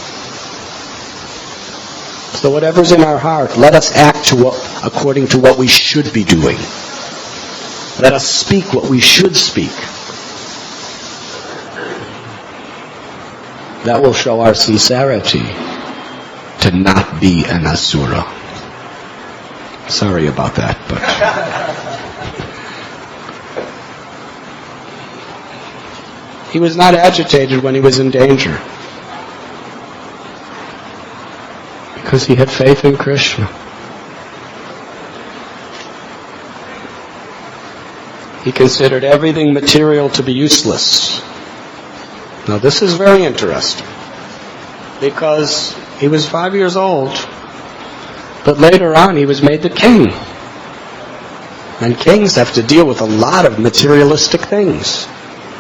So whatever's in our heart, let us act according to what we should be doing. Let us speak what we should speak. That will show our sincerity to not be an asura. Sorry about that, but... He was not agitated when he was in danger, because he had faith in Krishna. He considered everything material to be useless. Now this is very interesting, because he was 5 years old, but later on he was made the king. And kings have to deal with a lot of materialistic things.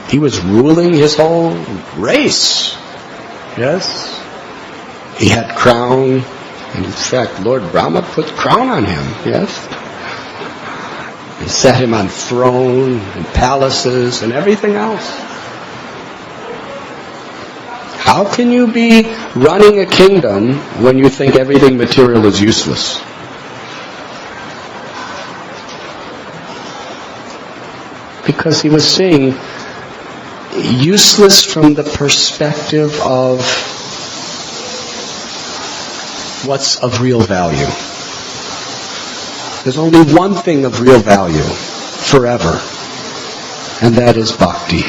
He was ruling his whole race. Yes? He had crown. And in fact, Lord Brahma put crown on him. Yes? He set him on throne and palaces and everything else. How can you be running a kingdom when you think everything material is useless? Because he was seeing useless from the perspective of what's of real value. There's only one thing of real value forever, and that is bhakti,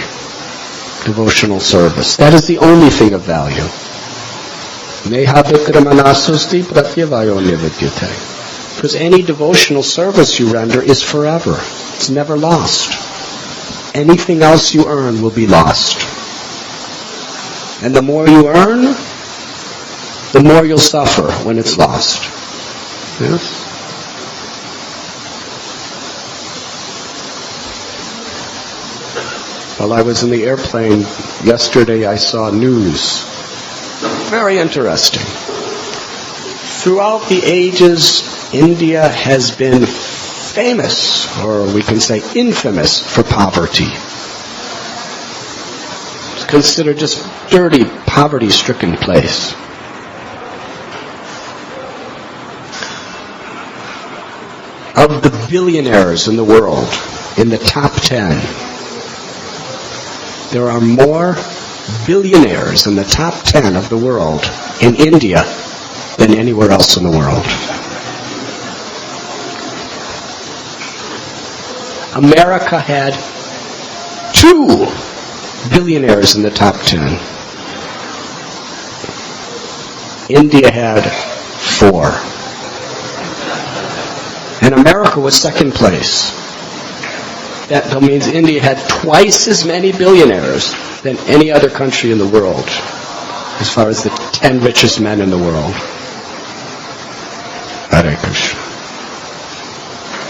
devotional service. That is the only thing of value. Neha vikramanasusthi pratyavayo nividyate. Because any devotional service you render is forever. It's never lost. Anything else you earn will be lost. And the more you earn, the more you'll suffer when it's lost. Yes? While I was in the airplane yesterday, I saw news. Very interesting. Throughout the ages, India has been famous, or we can say infamous, for poverty. It's considered just dirty, poverty-stricken place. Of the billionaires in the world, in the top 10, there are more billionaires in the top 10 of the world in India than anywhere else in the world. America had 2 billionaires in the top 10. India had 4. And America was second place. That means India had twice as many billionaires than any other country in the world, as far as the 10 richest men in the world. Hare Krishna.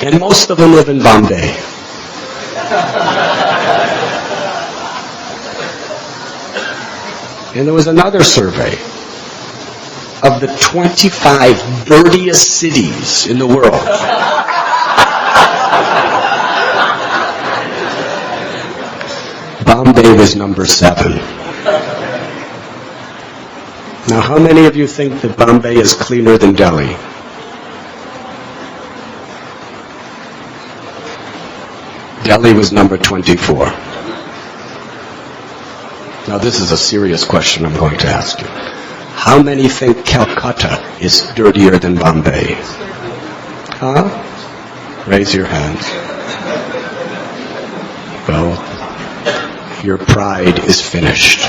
And most of them live in Bombay. And there was another survey of the 25 dirtiest cities in the world. Bombay was number 7. Now, how many of you think that Bombay is cleaner than Delhi? Delhi was number 24. Now, this is a serious question I'm going to ask you. How many think Calcutta is dirtier than Bombay? Huh? Raise your hands. Well, your pride is finished.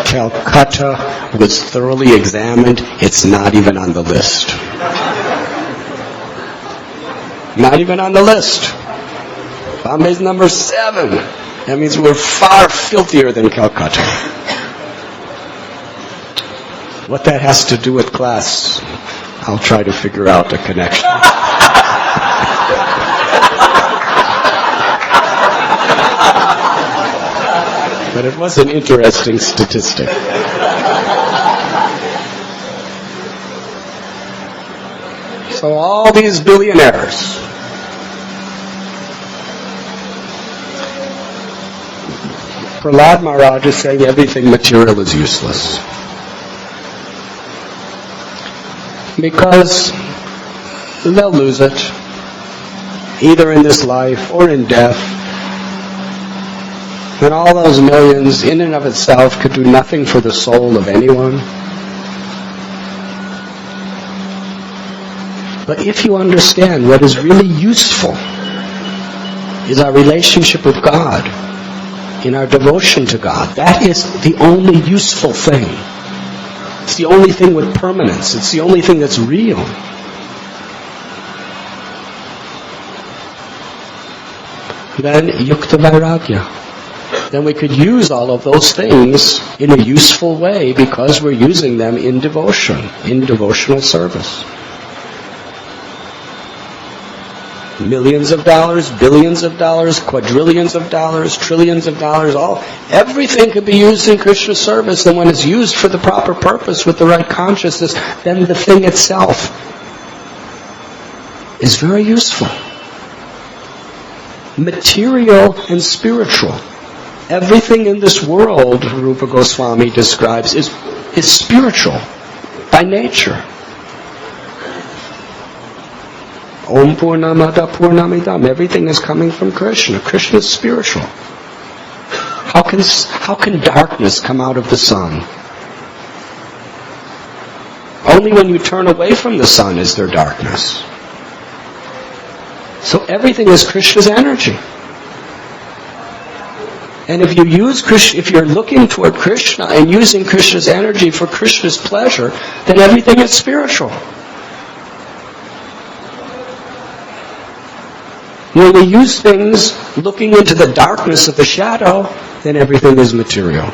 Calcutta was thoroughly examined. It's not even on the list. Not even on the list. Bombay's number 7. That means we're far filthier than Calcutta. What that has to do with class, I'll try to figure out a connection. But it was an interesting statistic. So all these billionaires, Prahlad Maharaj is saying everything material is useless. Because they'll lose it, either in this life or in death. And all those millions, in and of itself, could do nothing for the soul of anyone. But if you understand what is really useful is our relationship with God, in our devotion to God, that is the only useful thing. It's the only thing with permanence. It's the only thing that's real. Then yukta vairagya. Then we could use all of those things in a useful way because we're using them in devotion, in devotional service. Millions of dollars, billions of dollars, quadrillions of dollars, trillions of dollars, everything could be used in Krishna service, and when it's used for the proper purpose with the right consciousness, then the thing itself is very useful. Material and spiritual. Everything in this world, Rupa Goswami describes, is spiritual by nature. Om Purnamada Purnamidam. Everything is coming from Krishna. Krishna is spiritual. How can darkness come out of the sun? Only when you turn away from the sun is there darkness. So everything is Krishna's energy. And if you use Krishna, if you're looking toward Krishna and using Krishna's energy for Krishna's pleasure, then everything is spiritual. When we use things looking into the darkness of the shadow, then everything is material.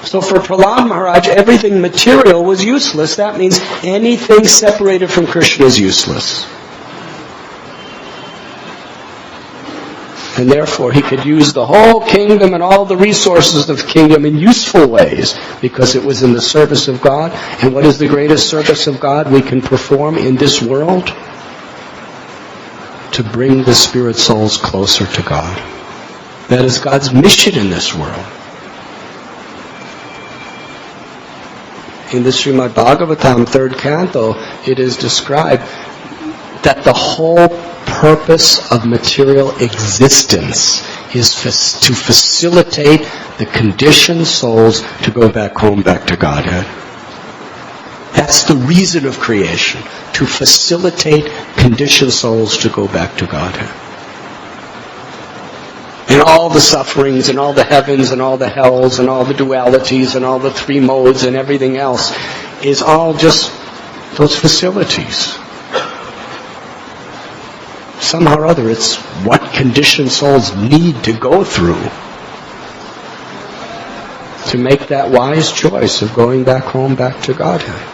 So for Prahlad Maharaj, everything material was useless. That means anything separated from Krishna is useless. And therefore he could use the whole kingdom and all the resources of the kingdom in useful ways because it was in the service of God. And what is the greatest service of God we can perform in this world? To bring the spirit souls closer to God. That is God's mission in this world. In the Srimad Bhagavatam, 3rd canto, it is described that the whole purpose of material existence is to facilitate the conditioned souls to go back home, back to Godhead. That's the reason of creation, to facilitate conditioned souls to go back to Godhead. And all the sufferings and all the heavens and all the hells and all the dualities and all the three modes and everything else is all just those facilities. Somehow or other, it's what conditioned souls need to go through to make that wise choice of going back home, back to Godhead.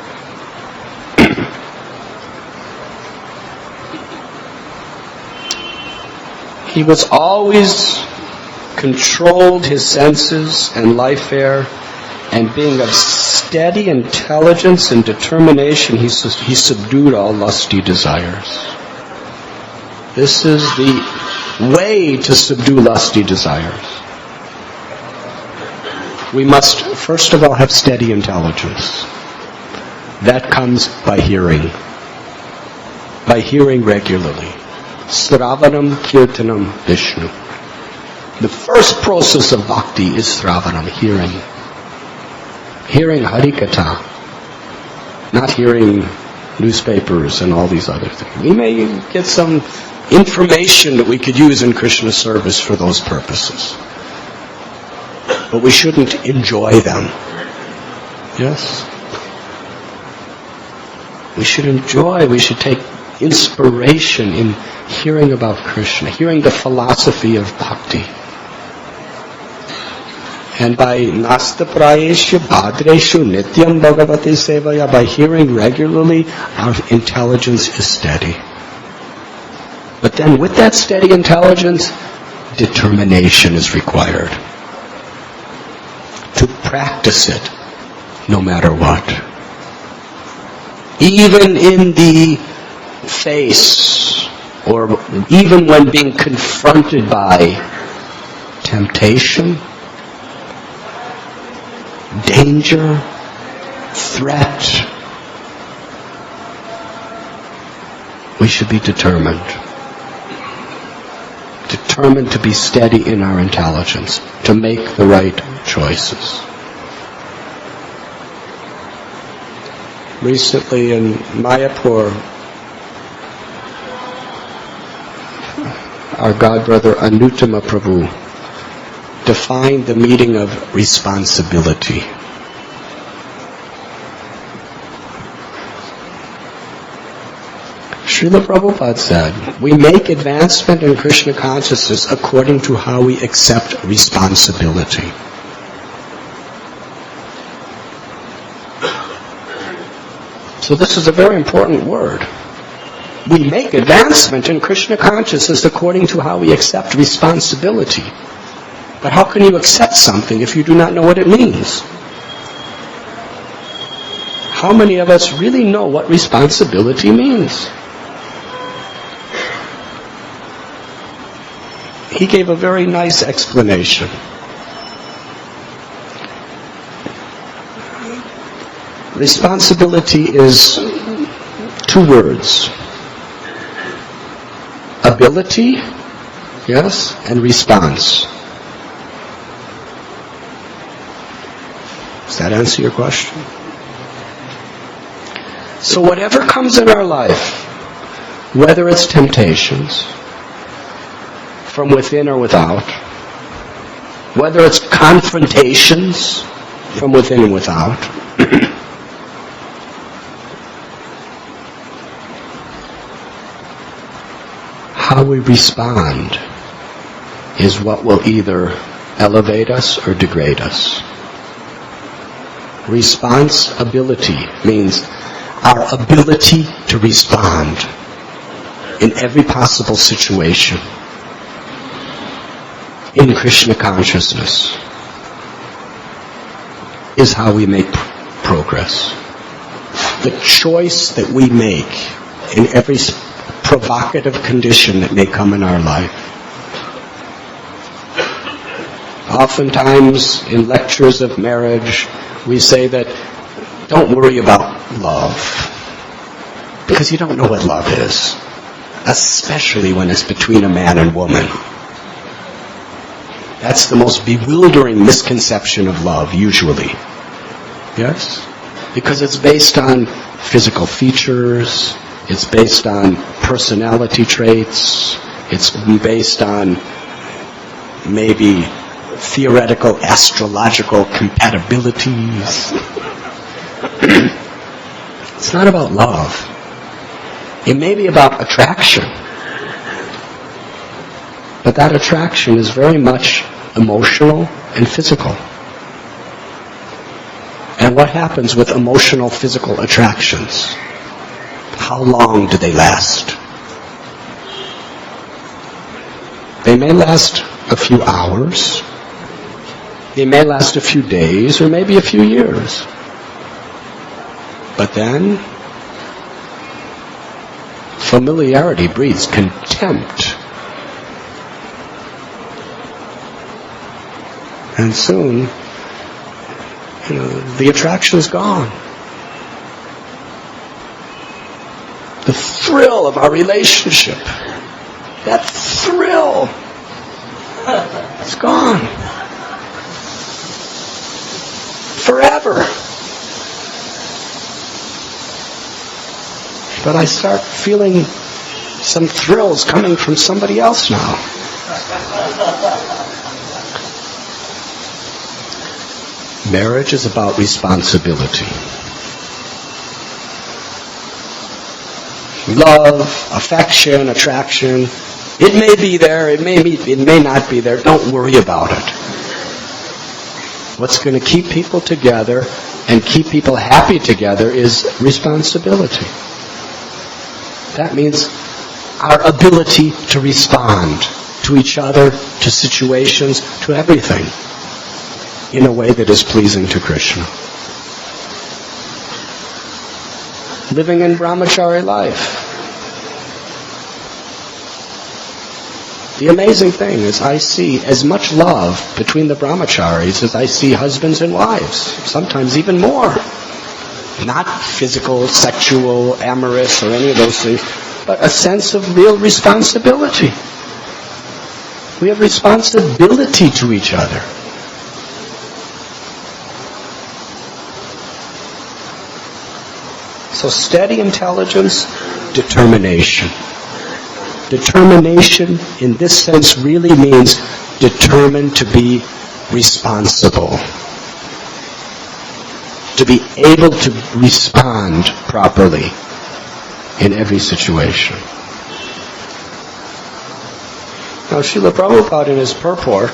He was always controlled his senses and life air, and being of steady intelligence and determination, he subdued all lusty desires. This is the way to subdue lusty desires. We must, first of all, have steady intelligence. That comes by hearing regularly. Sravanam Kirtanam Vishnu. The first process of bhakti is Sravanam, hearing. Hearing Harikatha. Not hearing newspapers and all these other things. We may get some information that we could use in Krishna's service for those purposes. But we shouldn't enjoy them. Yes? We should enjoy, we should take inspiration in hearing about Krishna, hearing the philosophy of bhakti. And by nasta prayeshu bhadreshu nityam bhagavati sevaya, by hearing regularly, our intelligence is steady. But then with that steady intelligence, determination is required. To practice it, no matter what. Even in the face, or even when being confronted by temptation, danger, threat, we should be determined. Determined to be steady in our intelligence, to make the right choices. Recently in Mayapur, our godbrother Anutama Prabhu defined the meaning of responsibility. Srila Prabhupada said, we make advancement in Krishna consciousness according to how we accept responsibility. So this is a very important word. We make advancement in Krishna consciousness according to how we accept responsibility. But how can you accept something if you do not know what it means? How many of us really know what responsibility means? He gave a very nice explanation. Responsibility is two words. Ability, yes, and response. Does that answer your question? So whatever comes in our life, whether it's temptations, from within or without, whether it's confrontations from within and without, how we respond is what will either elevate us or degrade us. Responsibility means our ability to respond in every possible situation in Krishna consciousness is how we make progress. The choice that we make in every provocative condition that may come in our life. Oftentimes in lectures of marriage, we say that don't worry about love, because you don't know what love is, especially when it's between a man and woman. That's the most bewildering misconception of love, usually. Yes? Because it's based on physical features, it's based on personality traits, it's based on maybe theoretical astrological compatibilities. It's not about love. It may be about attraction. But that attraction is very much emotional and physical. And what happens with emotional, physical attractions? How long do they last? They may last a few hours. They may last a few days or maybe a few years. But then, familiarity breeds contempt. And soon, the attraction is gone. The thrill of our relationship, that thrill, it's gone. Forever. But I start feeling some thrills coming from somebody else now. Marriage is about responsibility. Love, affection, attraction, it may be there, it may not be there. Don't worry about it. What's going to keep people together and keep people happy together is responsibility. That means our ability to respond to each other, to situations, to everything, in a way that is pleasing to Krishna. Living in brahmachari life. The amazing thing is I see as much love between the brahmacharis as I see husbands and wives, sometimes even more. Not physical, sexual, amorous, or any of those things, but a sense of real responsibility. We have responsibility to each other. So steady intelligence, determination. Determination in this sense really means determined to be responsible. To be able to respond properly in every situation. Now Srila Prabhupada in his purport,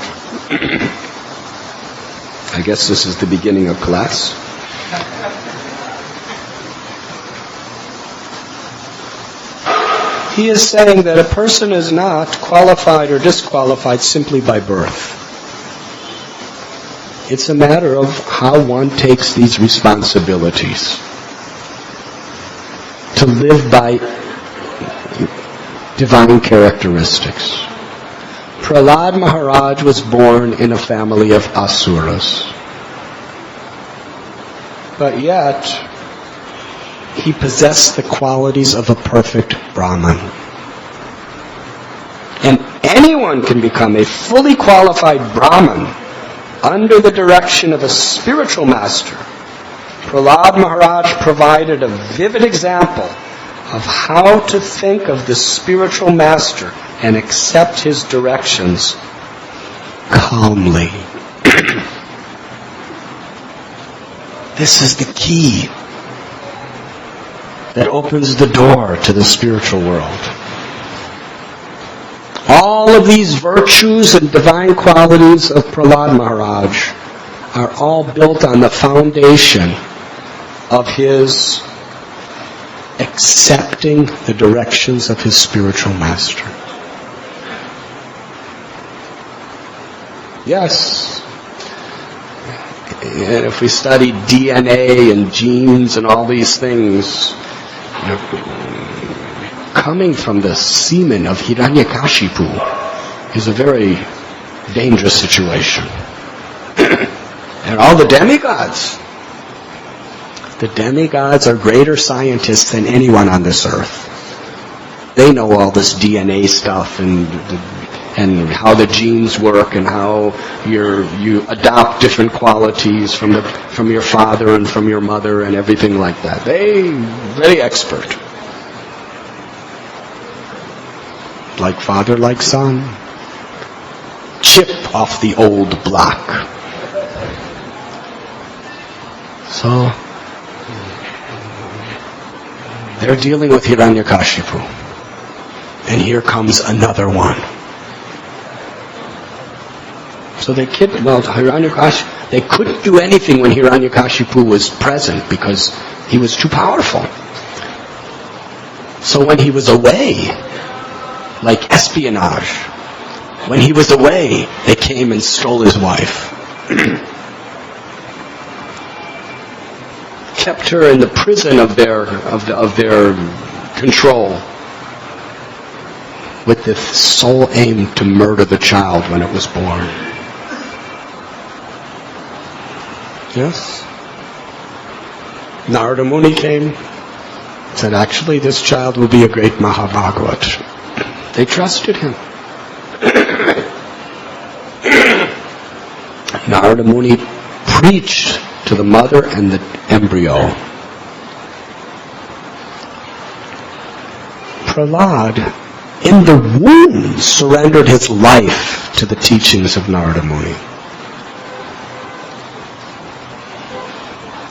I guess this is the beginning of class, he is saying that a person is not qualified or disqualified simply by birth. It's a matter of how one takes these responsibilities. To live by divine characteristics. Prahlad Maharaj was born in a family of asuras. But yet, he possessed the qualities of a perfect Brahman. And anyone can become a fully qualified Brahman under the direction of a spiritual master. Prahlad Maharaj provided a vivid example of how to think of the spiritual master and accept his directions calmly. This is the key that opens the door to the spiritual world. All of these virtues and divine qualities of Prahlad Maharaj are all built on the foundation of his accepting the directions of his spiritual master. Yes. And if we study DNA and genes and all these things, coming from the semen of Hiranyakashipu is a very dangerous situation. And all the demigods are greater scientists than anyone on this earth. They know all this DNA stuff and how the genes work and how you adopt different qualities from your father and from your mother and everything like that. They very expert. Like father, like son. Chip off the old block. So they're dealing with Hiranyakashipu. And here comes another one. So they Hiranyakashipu, they couldn't do anything when Hiranyakashipu was present because he was too powerful. So when he was away, like espionage, when he was away, they came and stole his wife. Kept her in the prison of their control, with the sole aim to murder the child when it was born. Yes? Narada Muni came, said, actually this child will be a great Mahabhagavat. They trusted him. Narada Muni preached to the mother and the embryo. Prahlad, in the womb, surrendered his life to the teachings of Narada Muni.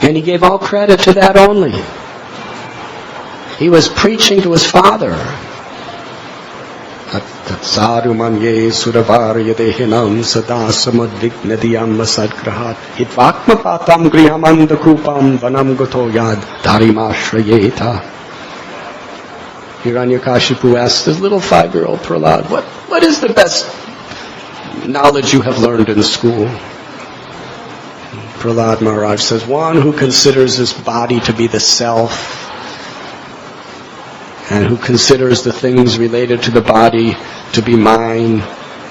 And he gave all credit to that only. He was preaching to his father. Tatsaru manye suravarya dehinam sadasamadvignadiyam vasadgrahat hitvakma patam grihamanda kupam vanam gato yad dharimashrayeta. Hiranyakashipu asked his little 5-year-old Prahlad, what is the best knowledge you have learned in school? Prahlad Maharaj says, one who considers this body to be the self, and who considers the things related to the body to be mine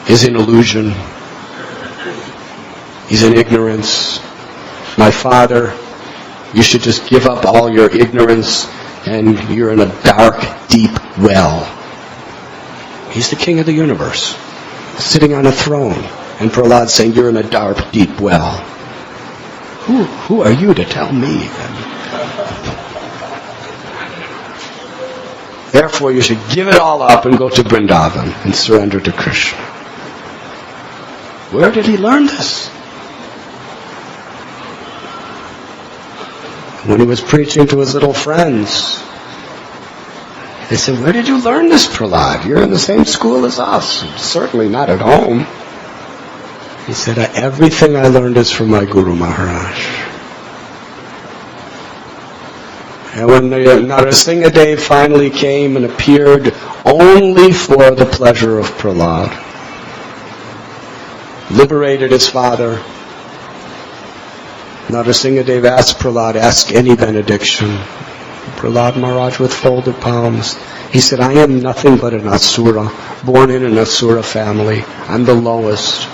is in illusion. He's in ignorance. My father, you should just give up all your ignorance and you're in a dark, deep well. He's the king of the universe, sitting on a throne. And Prahlad saying, you're in a dark, deep well. Who are you to tell me? Therefore, you should give it all up and go to Vrindavan and surrender to Krishna. Where did he learn this? When he was preaching to his little friends, they said, where did you learn this, Prahlad? You're in the same school as us. Certainly not at home. He said, everything I learned is from my Guru Maharaj. And when Narasimhadev finally came and appeared only for the pleasure of Prahlad, liberated his father, Narasimhadev asked Prahlad, ask any benediction. Prahlad Maharaj with folded palms. He said, I am nothing but an asura, born in an asura family. I'm the lowest.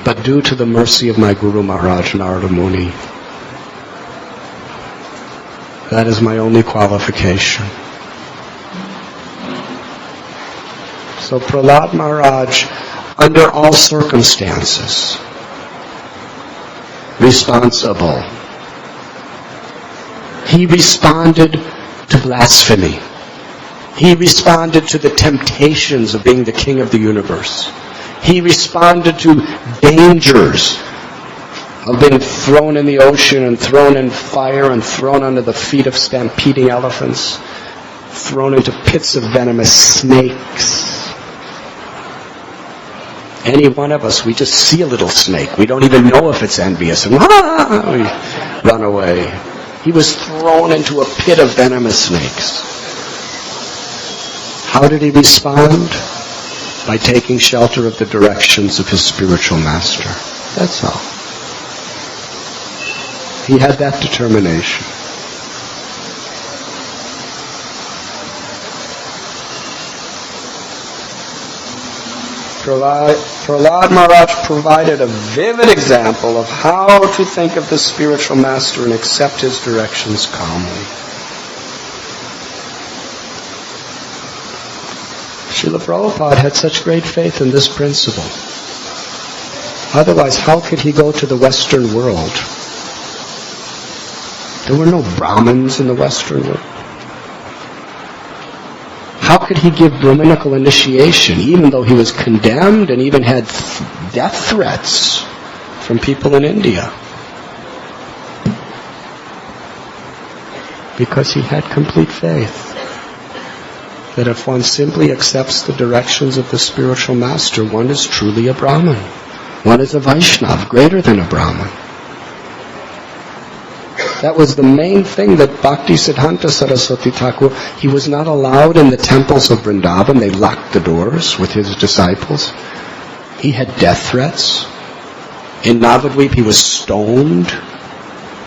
But due to the mercy of my Guru Maharaj, Narada Muni, that is my only qualification. So Prahlad Maharaj, under all circumstances, responsible. He responded to blasphemy. He responded to the temptations of being the king of the universe. He responded to dangers of being thrown in the ocean and thrown in fire and thrown under the feet of stampeding elephants, thrown into pits of venomous snakes. Any one of us, we just see a little snake. We don't even know if it's envious. And we run away. He was thrown into a pit of venomous snakes. How did he respond? By taking shelter of the directions of his spiritual master. That's all. He had that determination. Prahlad Maharaj provided a vivid example of how to think of the spiritual master and accept his directions calmly. Srila Prabhupada had such great faith in this principle. Otherwise, how could he go to the Western world? There were no Brahmins in the Western world. How could he give Brahminical initiation, even though he was condemned and even had death threats from people in India? Because he had complete faith that if one simply accepts the directions of the spiritual master, one is truly a Brahmin. One is a Vaishnava, greater than a Brahmin. That was the main thing that Bhakti Siddhanta Saraswati Thakur, he was not allowed in the temples of Vrindavan. They locked the doors with his disciples. He had death threats. In Navadvip, he was stoned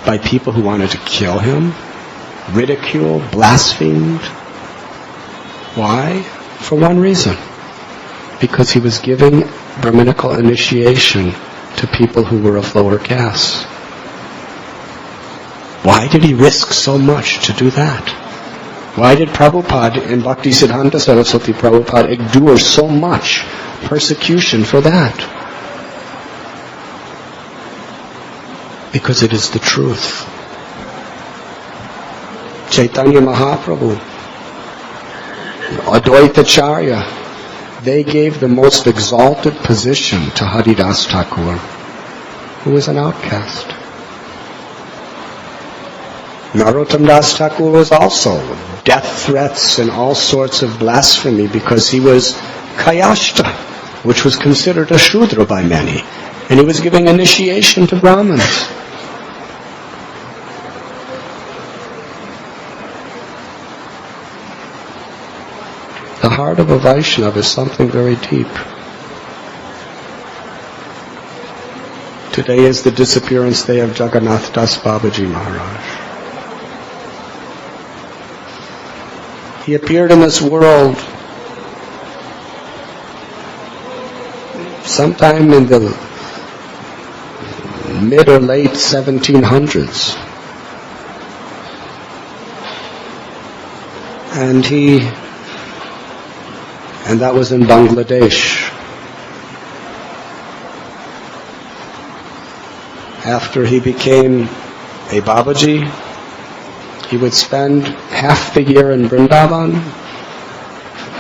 by people who wanted to kill him, ridiculed, blasphemed. Why? For one reason. Because he was giving Brahminical initiation to people who were of lower caste. Why did he risk so much to do that? Why did Prabhupada and Bhakti Siddhanta Saraswati Prabhupada endure so much persecution for that? Because it is the truth. Chaitanya Mahaprabhu, Advaita Acharya, they gave the most exalted position to Haridas Thakur, who was an outcast. Narottam Das Thakur was also death threats and all sorts of blasphemy because he was Kayashta, which was considered a Shudra by many, and he was giving initiation to Brahmins. The heart of a Vaishnava is something very deep. Today is the disappearance day of Jagannath Das Babaji Maharaj. He appeared in this world sometime in the mid or late 1700s. And that was in Bangladesh. After he became a Babaji, he would spend half the year in Vrindavan.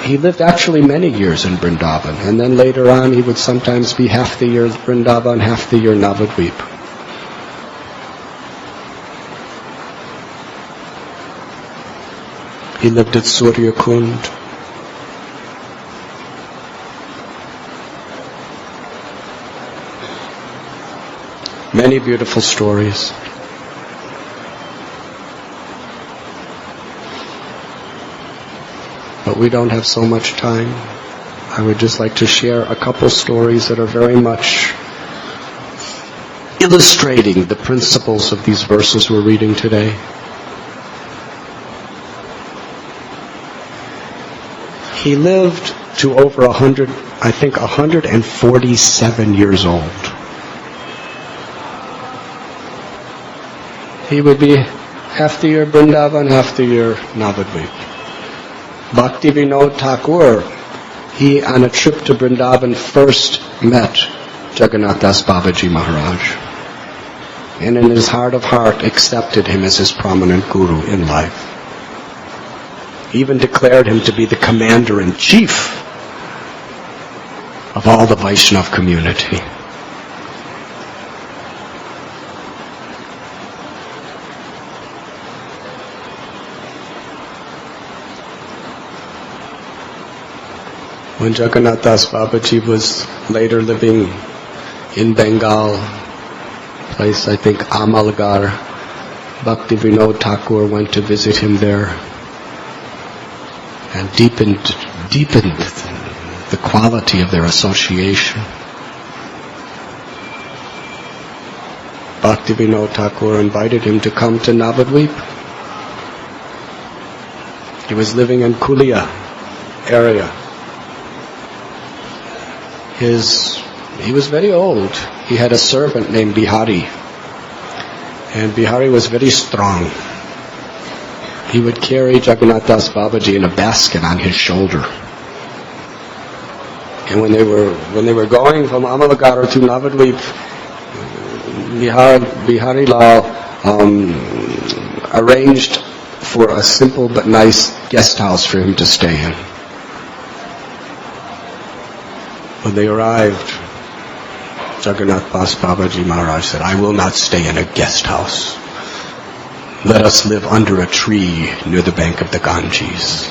He lived actually many years in Vrindavan, and then later on he would sometimes be half the year Vrindavan, half the year Navadvip. He lived at Surya Kund. Many beautiful stories. But we don't have so much time. I would just like to share a couple stories that are very much illustrating the principles of these verses we're reading today. He lived to over 147 years old. He would be half the year Vrindavan, half the year Navadvip. Bhakti Vinod Thakur, he on a trip to Vrindavan first met Jagannath Das Babaji Maharaj, and in his heart of heart accepted him as his prominent guru in life. Even declared him to be the commander-in-chief of of all the Vaishnava community. When Jagannath Das Babaji was later living in Bengal, place I think Amalgarh, Bhakti Vinod Thakur went to visit him there and deepened the quality of their association. Bhakti Vinod Thakur invited him to come to Navadvip. He was living in Kulia area. He was very old. He had a servant named Bihari. And Bihari was very strong. He would carry Jagannath Das Babaji in a basket on his shoulder. And when they were going from Amalgarh to Navadvip, Bihari Lal arranged for a simple but nice guest house for him to stay in. When they arrived, Jagannath Das Babaji Maharaj said, "I will not stay in a guest house. Let us live under a tree near the bank of the Ganges."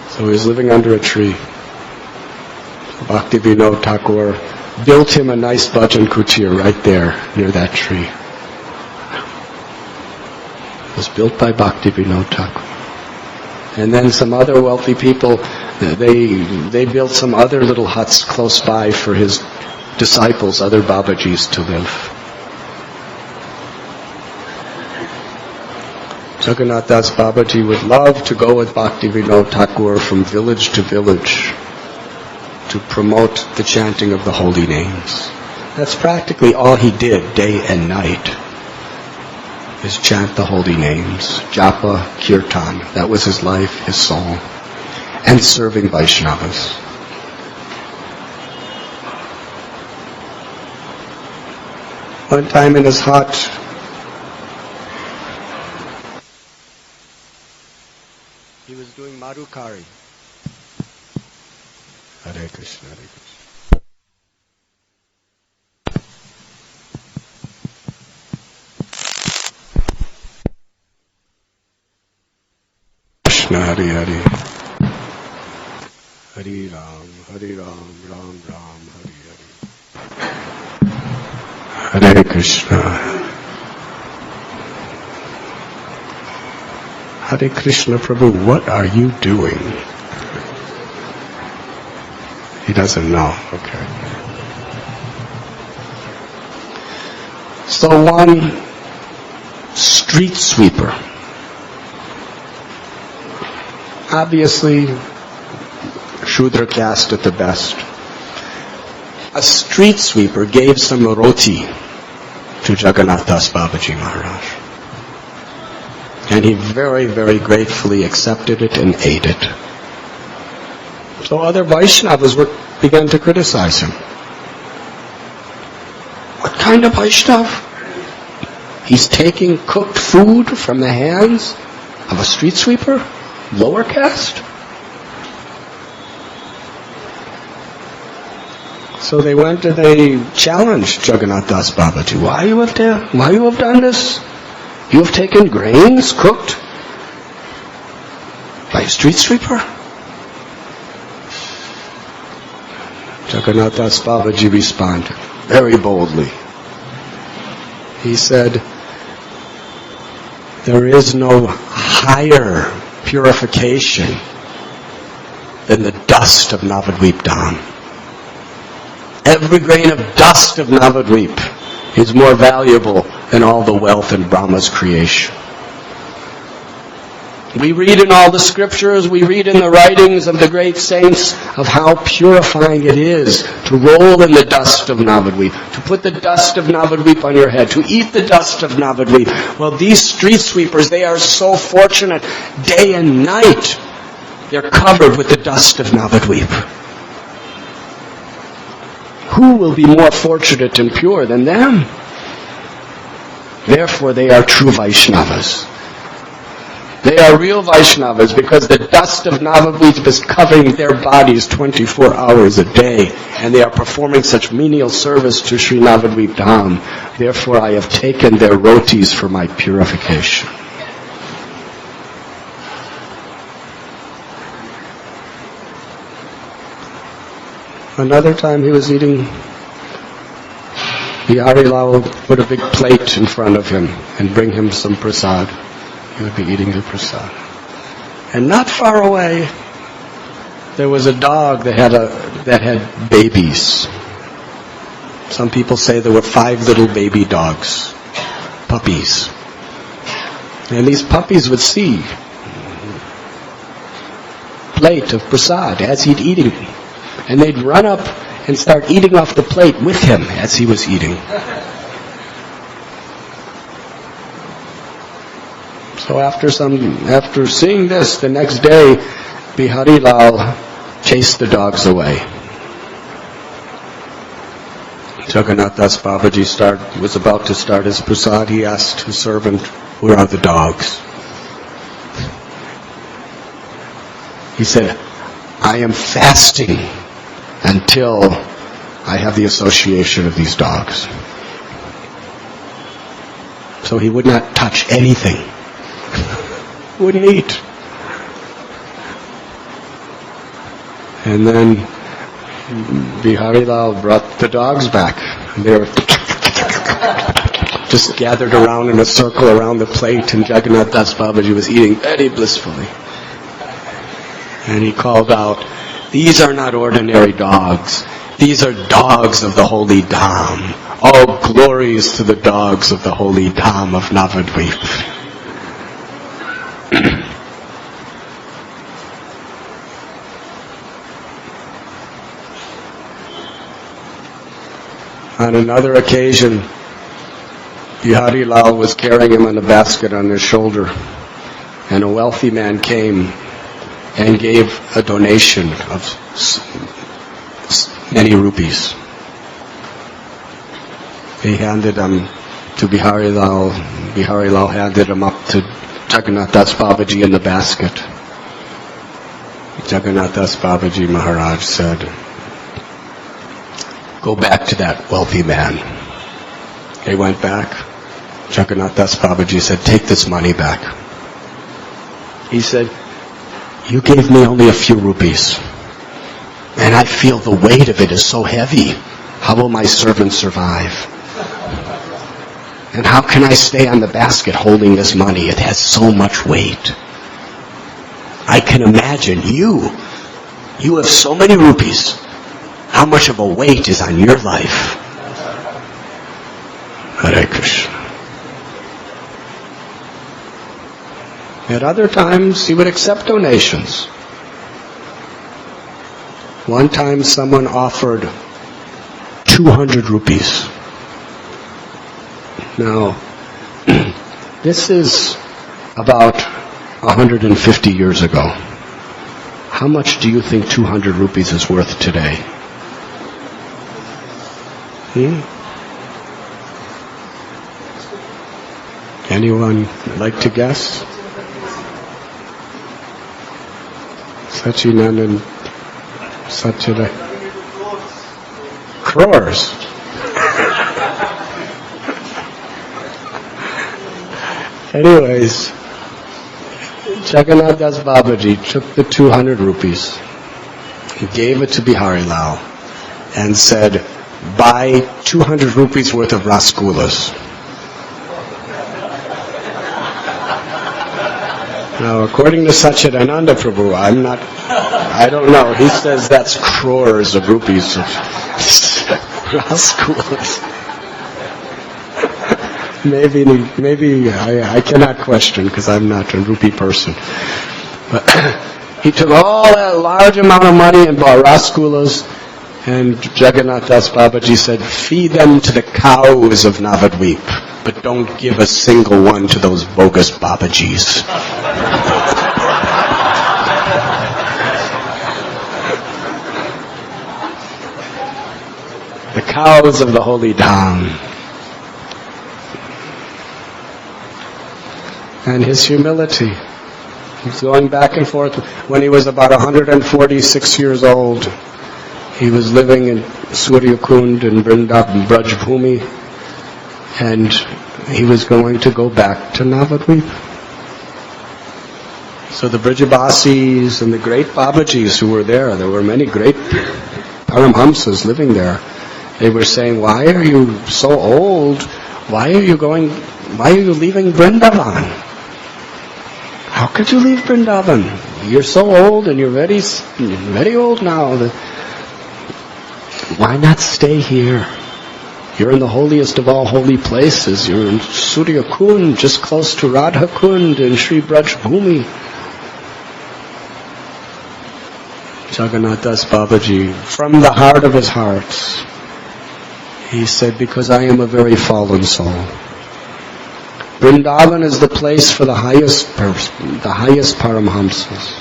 So he was living under a tree. Bhakti Vinod Thakur built him a nice bhajan kutir right there near that tree. It was built by Bhakti Vinod Thakur. And then some other wealthy people, they built some other little huts close by for his disciples, other Babajis, to live. Jagannath Das Babaji would love to go with Bhakti Vinod Thakur from village to village to promote the chanting of the holy names. That's practically all he did day and night, is chant the holy names, japa, kirtan. That was his life, his soul, and serving Vaishnavas. One time in his hut, he was doing Madhukari. Hare Krishna, Hare Krishna. Hare Hare. Hare Ram, Ram Ram, Hare Hare. Hare Krishna. Hare Krishna, Prabhu, what are you doing? He doesn't know. Okay. So one street sweeper, obviously Shudra caste at the best, a street sweeper gave some roti to Jagannath Das Babaji Maharaj. And he very, very gratefully accepted it and ate it. So other Vaishnavas began to criticize him. What kind of Vaishnava? He's taking cooked food from the hands of a street sweeper? Lower caste? So they went and they challenged Jagannath Das Babaji. Why you have done this? You have taken grains cooked by a street sweeper? Jagannath Das Babaji responded very boldly. He said, there is no higher purification than the dust of Navadvip Dham. Every grain of dust of Navadvip is more valuable than all the wealth in Brahma's creation. We read in all the scriptures, we read in the writings of the great saints of how purifying it is to roll in the dust of Navadvip, to put the dust of Navadvip on your head, to eat the dust of Navadvip. Well, these street sweepers, they are so fortunate. Day and night, they're covered with the dust of Navadvip. Who will be more fortunate and pure than them? Therefore, they are true Vaishnavas. They are real Vaishnavas because the dust of Navadvip is covering their bodies 24 hours a day, and they are performing such menial service to Sri Navadvip Dham. Therefore, I have taken their rotis for my purification. Another time he was eating, Bihari Lal would put a big plate in front of him and bring him some prasad. He would be eating the prasad. And not far away, there was a dog that had babies. Some people say there were 5 little baby dogs, puppies. And these puppies would see plate of prasad as he'd eating, and they'd run up and start eating off the plate with him as he was eating. So after seeing this, the next day, Bihari Lal chased the dogs away. Jagannath Das Babaji was about to start his prasad. He asked his servant, "Where are the dogs?" He said, "I am fasting until I have the association of these dogs." So he would not touch anything. Wouldn't eat. And then Bihari Lal brought the dogs back. They were just gathered around in a circle around the plate, and Jagannath Das Babaji was eating very blissfully. And he called out, "These are not ordinary dogs. These are dogs of the holy Dham. All glories to the dogs of the holy Dham of Navadvip." On another occasion, Bihari Lal was carrying him in a basket on his shoulder, and a wealthy man came and gave a donation of many rupees. He handed them to Bihari Lal. Bihari Lal handed them up to Jagannath Das Babaji in the basket. Jagannath Das Babaji Maharaj said, "Go back to that wealthy man." They went back. Jagannath Das Babaji said, "Take this money back." He said, "You gave me only a few rupees, and I feel the weight of it is so heavy. How will my servant survive? And how can I stay on the basket holding this money? It has so much weight. I can imagine you have so many rupees. How much of a weight is on your life?" Hare Krishna. At other times, he would accept donations. One time, someone offered 200 rupees. Now, this is about 150 years ago. How much do you think 200 rupees is worth today? Anyone like to guess? Sachinandan, Satchida. Crores. Anyways, Jagannath Das Babaji took the 200 rupees. He gave it to Bihari Lal and said, "Buy 200 rupees worth of rasgullas." Now, according to Satchidananda Prabhu, I don't know. He says that's crores of rupees of rasgullas. Maybe I cannot question because I'm not a rupee person. But he took all that large amount of money and bought rasgullas, and Jagannath Das Babaji said, "Feed them to the cows of Navadvip, but don't give a single one to those bogus Babajis." The cows of the holy Dham. And his humility. He's going back and forth. When he was about 146 years old, he was living in Suryakund in Vrindavan, Brajbhumi, and he was going to go back to Navadvip. So the Brajabasis and the great Babajis who were there were many great Paramhamsas living there. They were saying, why are you so old? Why are you leaving Vrindavan? How could you leave Vrindavan? You're so old and you're very old now. Why not stay here? You're in the holiest of all holy places. You're in Suryakund, just close to Radhakund in Sri Brajbhumi. Jagannath Das Babaji, from the heart of his heart, he said, because I am a very fallen soul. Vrindavan is the place for the highest Paramhamsas.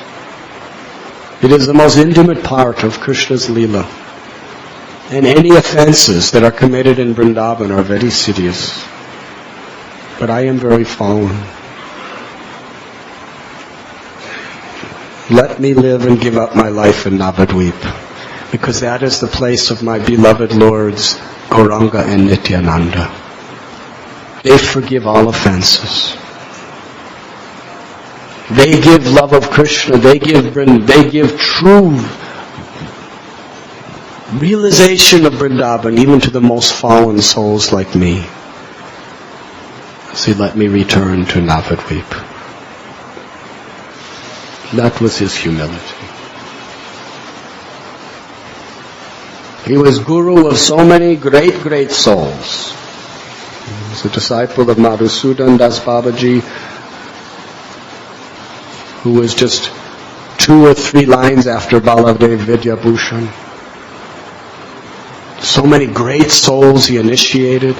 It is the most intimate part of Krishna's Leela. And any offenses that are committed in Vrindavan are very serious. But I am very fallen. Let me live and give up my life in Navadvip, because that is the place of my beloved Lords, Gauranga and Nityananda. They forgive all offenses. They give love of Krishna. They give true realization of Vrindavan even to the most fallen souls like me. So let me return to Navadvip. That was his humility. He was guru of so many great souls. He was a disciple of Madhusudan Das Babaji, who was just 2 or 3 lines after Baladev Vidyabhushan. So many great souls he initiated.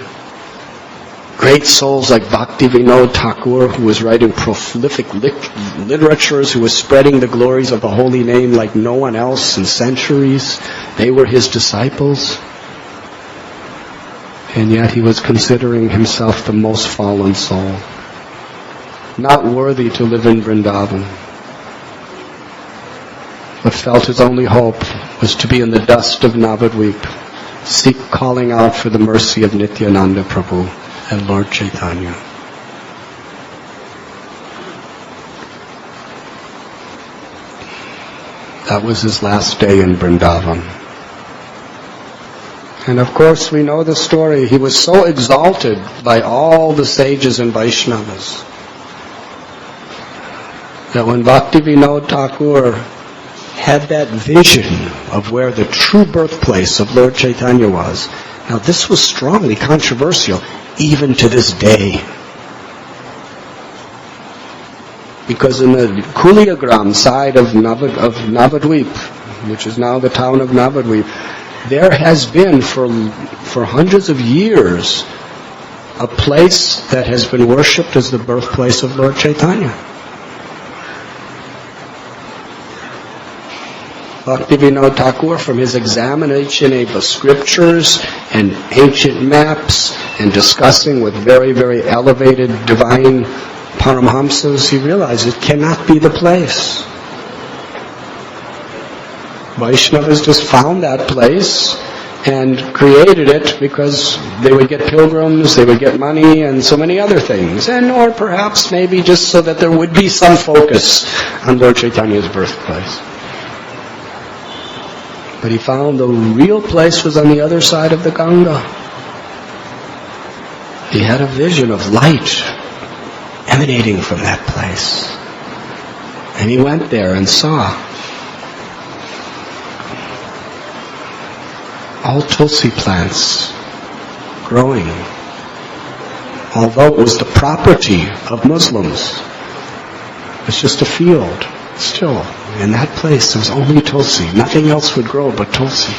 Great souls like Bhakti Vinod Thakur, who was writing prolific literatures, who was spreading the glories of the holy name like no one else in centuries. They were his disciples. And yet he was considering himself the most fallen soul, not worthy to live in Vrindavan, but felt his only hope was to be in the dust of Navadvip, calling out for the mercy of Nityananda Prabhu and Lord Chaitanya. That was his last day in Vrindavan. And of course we know the story. He was so exalted by all the sages and Vaishnavas that when Bhakti Vinod Thakur had that vision of where the true birthplace of Lord Chaitanya was, now this was strongly controversial even to this day. Because in the Kuliagram side of Navadvip, which is now the town of Navadvip, there has been for hundreds of years a place that has been worshipped as the birthplace of Lord Chaitanya. Bhaktivinoda Thakur, from his examination of the scriptures and ancient maps and discussing with very, very elevated divine Paramhamsas, he realized it cannot be the place. Vaishnavas just found that place and created it because they would get pilgrims, they would get money, and so many other things. And or perhaps maybe just so that there would be some focus on Lord Chaitanya's birthplace. But he found the real place was on the other side of the Ganga. He had a vision of light emanating from that place. And he went there and saw all tulsi plants growing. Although it was the property of Muslims, it's just a field. Still, in that place there was only tulsi. Nothing else would grow but tulsi.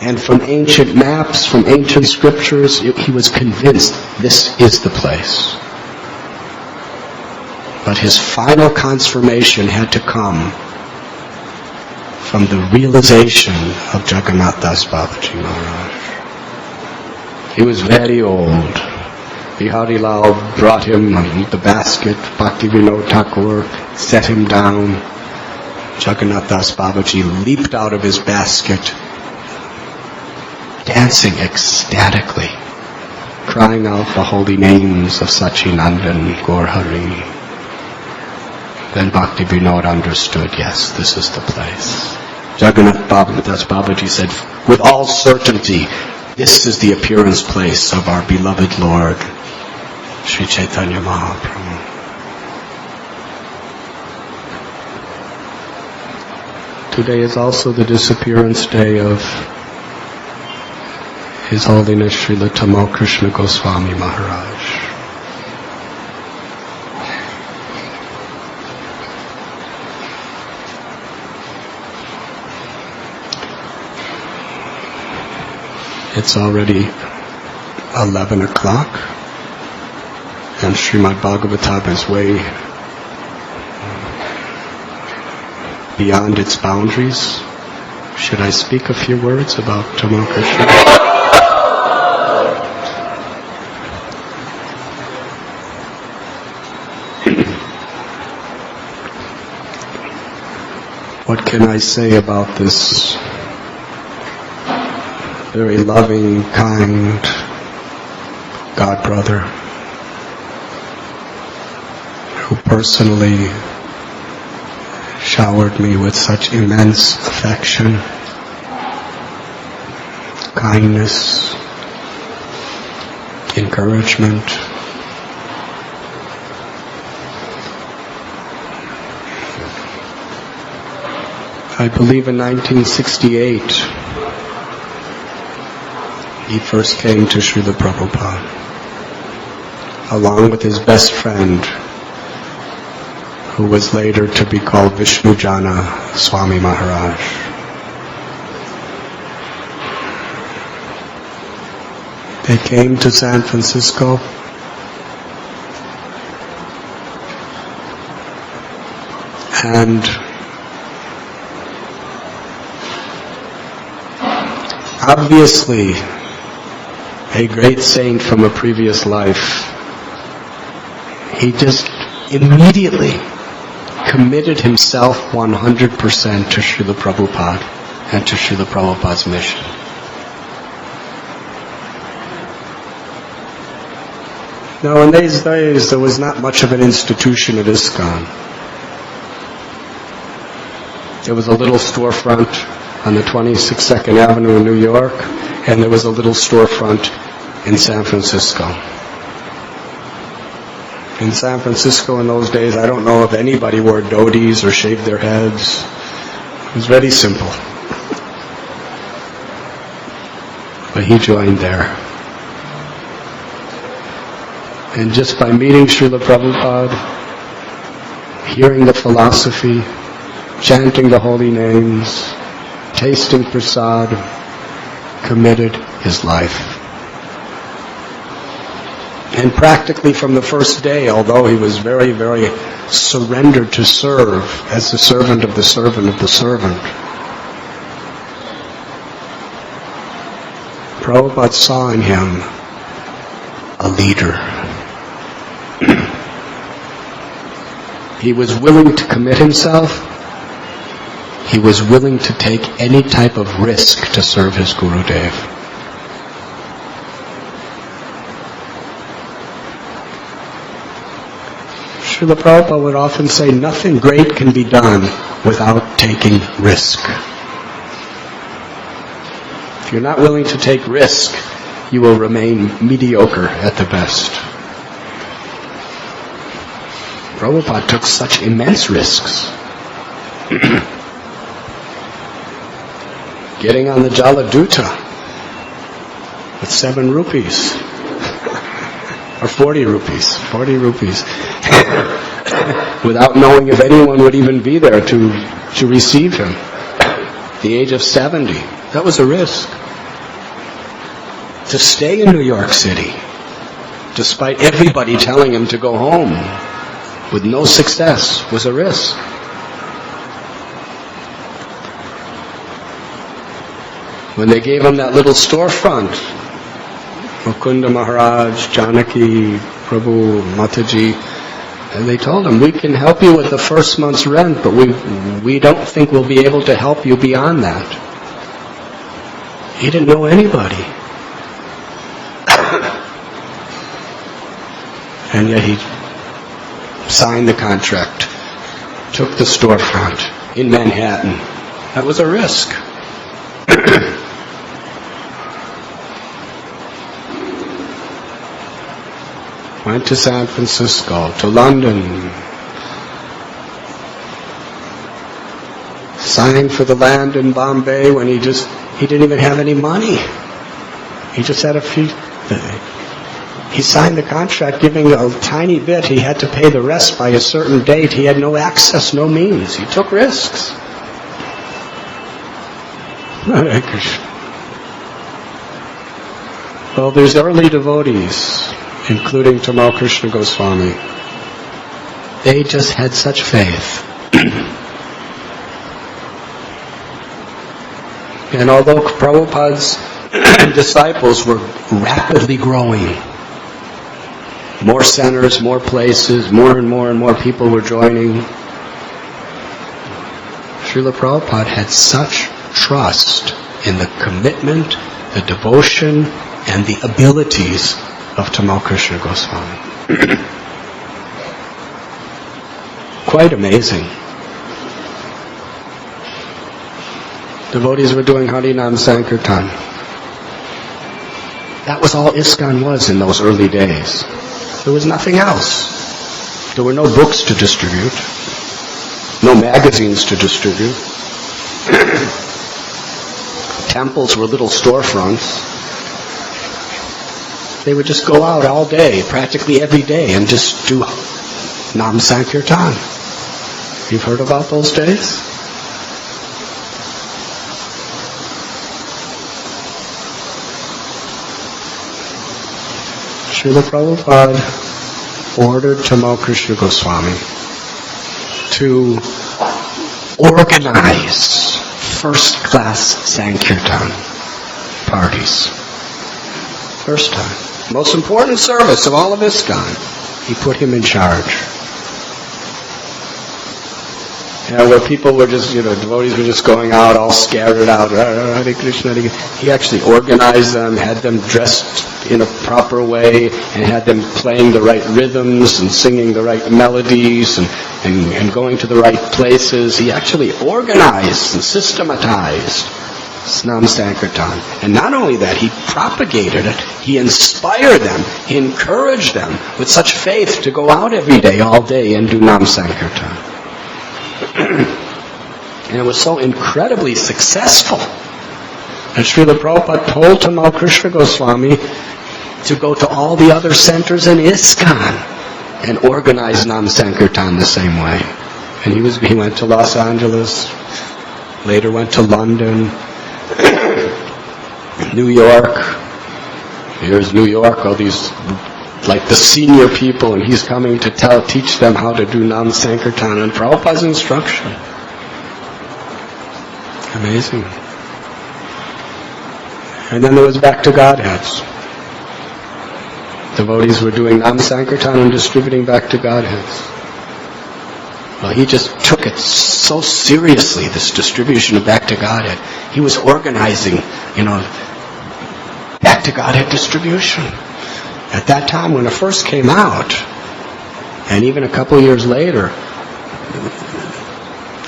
And from ancient maps, from ancient scriptures, he was convinced this is the place. But his final confirmation had to come from the realization of Jagannath Das Babaji Maharaj. He was very old, Biharilal brought him the basket. Bhaktivinoda Thakur set him down. Jagannath Das Babaji leaped out of his basket, dancing ecstatically, crying out the holy names of Sachinandan Gaur-Hari. Then Bhaktivinoda understood, yes, this is the place. Jagannath Das Babaji said, with all certainty, this is the appearance place of our beloved Lord, Sri Chaitanya Mahaprabhu. Today is also the disappearance day of His Holiness Srila Tamal Krishna Goswami Maharaj. It's already 11 o'clock, and Srimad Bhagavatam is way beyond its boundaries. Should I speak a few words about Tamal Krishna? What can I say about this very loving, kind God brother who personally showered me with such immense affection, kindness, encouragement. I believe in 1968 he first came to Srila Prabhupada along with his best friend, who was later to be called Vishnu Jana Swami Maharaj. They came to San Francisco and obviously a great saint from a previous life, he just immediately committed himself 100% to Srila Prabhupada and to Srila Prabhupada's mission. Now in these days there was not much of an institution at ISKCON. There was a little storefront on the 22nd Avenue in New York, and there was a little storefront in San Francisco. In San Francisco in those days, I don't know if anybody wore dhotis or shaved their heads. It was very simple. But he joined there. And just by meeting Srila Prabhupada, hearing the philosophy, chanting the holy names, tasting prasad, committed his life. And practically from the first day, although he was very, very surrendered to serve as the servant of the servant of the servant, Prabhupada saw in him a leader. He was willing to commit himself. He was willing to take any type of risk to serve his Gurudev. Srila Prabhupada would often say, nothing great can be done without taking risk. If you're not willing to take risk, you will remain mediocre at the best. Prabhupada took such immense risks. Getting on the Jaladuta with 7 rupees. Or 40 rupees. 40 rupees. Without knowing if anyone would even be there to receive him. At the age of 70. That was a risk. To stay in New York City, despite everybody telling him to go home, with no success, was a risk. When they gave him that little storefront Mukunda Maharaj, Janaki, Prabhu, Mataji, and they told him, we can help you with the first month's rent, but we don't think we'll be able to help you beyond that. He didn't know anybody. And yet he signed the contract, took the storefront in Manhattan. That was a risk. Went to San Francisco, to London, signed for the land in Bombay when he didn't even have any money. He just had a few. He signed the contract giving a tiny bit. He had to pay the rest by a certain date. He had no access, no means. He took risks. Hare Krishna. Well, there's early devotees, including Tamal Krishna Goswami. They just had such faith. And although Prabhupada's disciples were rapidly growing, more centers, more places, more and more people were joining, Srila Prabhupada had such trust in the commitment, the devotion, and the abilities of Tamal Krishna Goswami. Quite amazing. Devotees were doing Harinam Sankirtan. That was all ISKCON was in those early days. There was nothing else. There were no books to distribute, no magazines to distribute. Temples were little storefronts. They would just go out all day, practically every day, and just do Nam Sankirtan. You've heard about those days? Srila Prabhupada ordered Tamal Krishna Goswami to organize first-class Sankirtan parties. First time. Most important service of all of ISKCON. He put him in charge. Where people were just, devotees were just going out, all scattered out, Hare Krishna, Hare Krishna. He actually organized them, had them dressed in a proper way, and had them playing the right rhythms and singing the right melodies and going to the right places. He actually organized and systematized Nam Sankirtan. And not only that, he propagated it, he inspired them, he encouraged them with such faith to go out every day, all day, and do Nam Sankirtan. And it was so incredibly successful. And Srila Prabhupada told Tamal Krishna Goswami to go to all the other centers in ISKCON and organize Nam Sankirtan the same way. And he went to Los Angeles, later went to London, New York. Here's New York, all these like the senior people, and he's coming to teach them how to do Nam Sankirtan and Prabhupada's instruction. Amazing. And then there was back to Godheads. Devotees were doing Nam Sankirtan and distributing back to Godheads. Well, he just took it so seriously, this distribution of back to Godhead. He was organizing, back to Godhead distribution. At that time, when it first came out, and even a couple years later,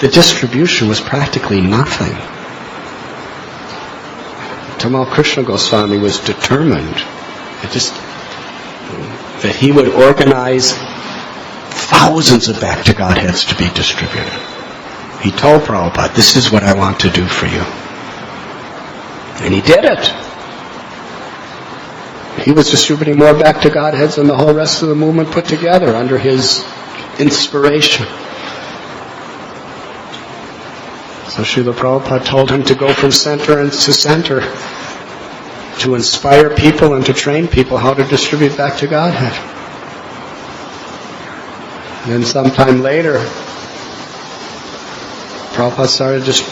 the distribution was practically nothing. Tamal Krishna Goswami was determined that he would organize thousands of back to Godheads to be distributed. He told Prabhupada, this is what I want to do for you. And he did it. He was distributing more back to Godheads than the whole rest of the movement put together under his inspiration. So Srila Prabhupada told him to go from center to center to inspire people and to train people how to distribute back to Godhead. And then sometime later, Prabhupada started just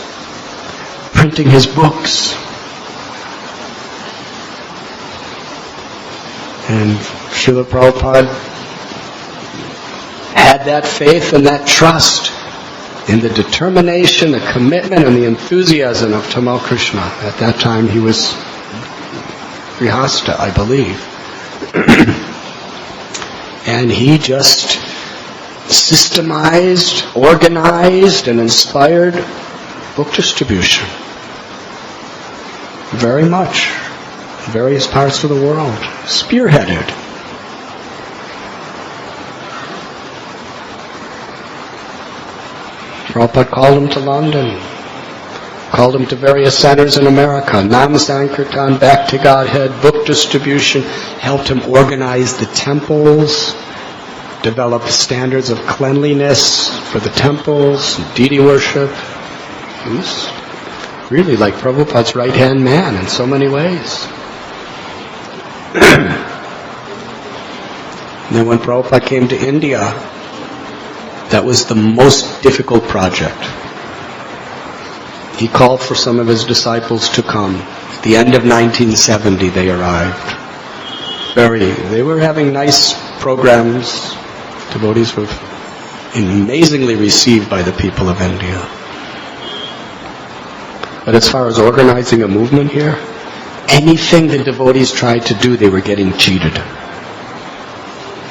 printing his books. And Srila Prabhupada had that faith and that trust in the determination, the commitment, and the enthusiasm of Tamal Krishna. At that time he was Grihastha, I believe. And he just systemized, organized, and inspired book distribution. Very much. In various parts of the world. Spearheaded. Prabhupada called him to London. Called him to various centers in America. Nam Sankirtan, Back to Godhead, book distribution. Helped him organize the temples. Develop standards of cleanliness for the temples, deity worship. He was really like Prabhupada's right-hand man in so many ways. And then when Prabhupada came to India, that was the most difficult project. He called for some of his disciples to come. At the end of 1970 they arrived. They were having nice programs. Devotees were amazingly received by the people of India. But as far as organizing a movement here, anything the devotees tried to do, they were getting cheated.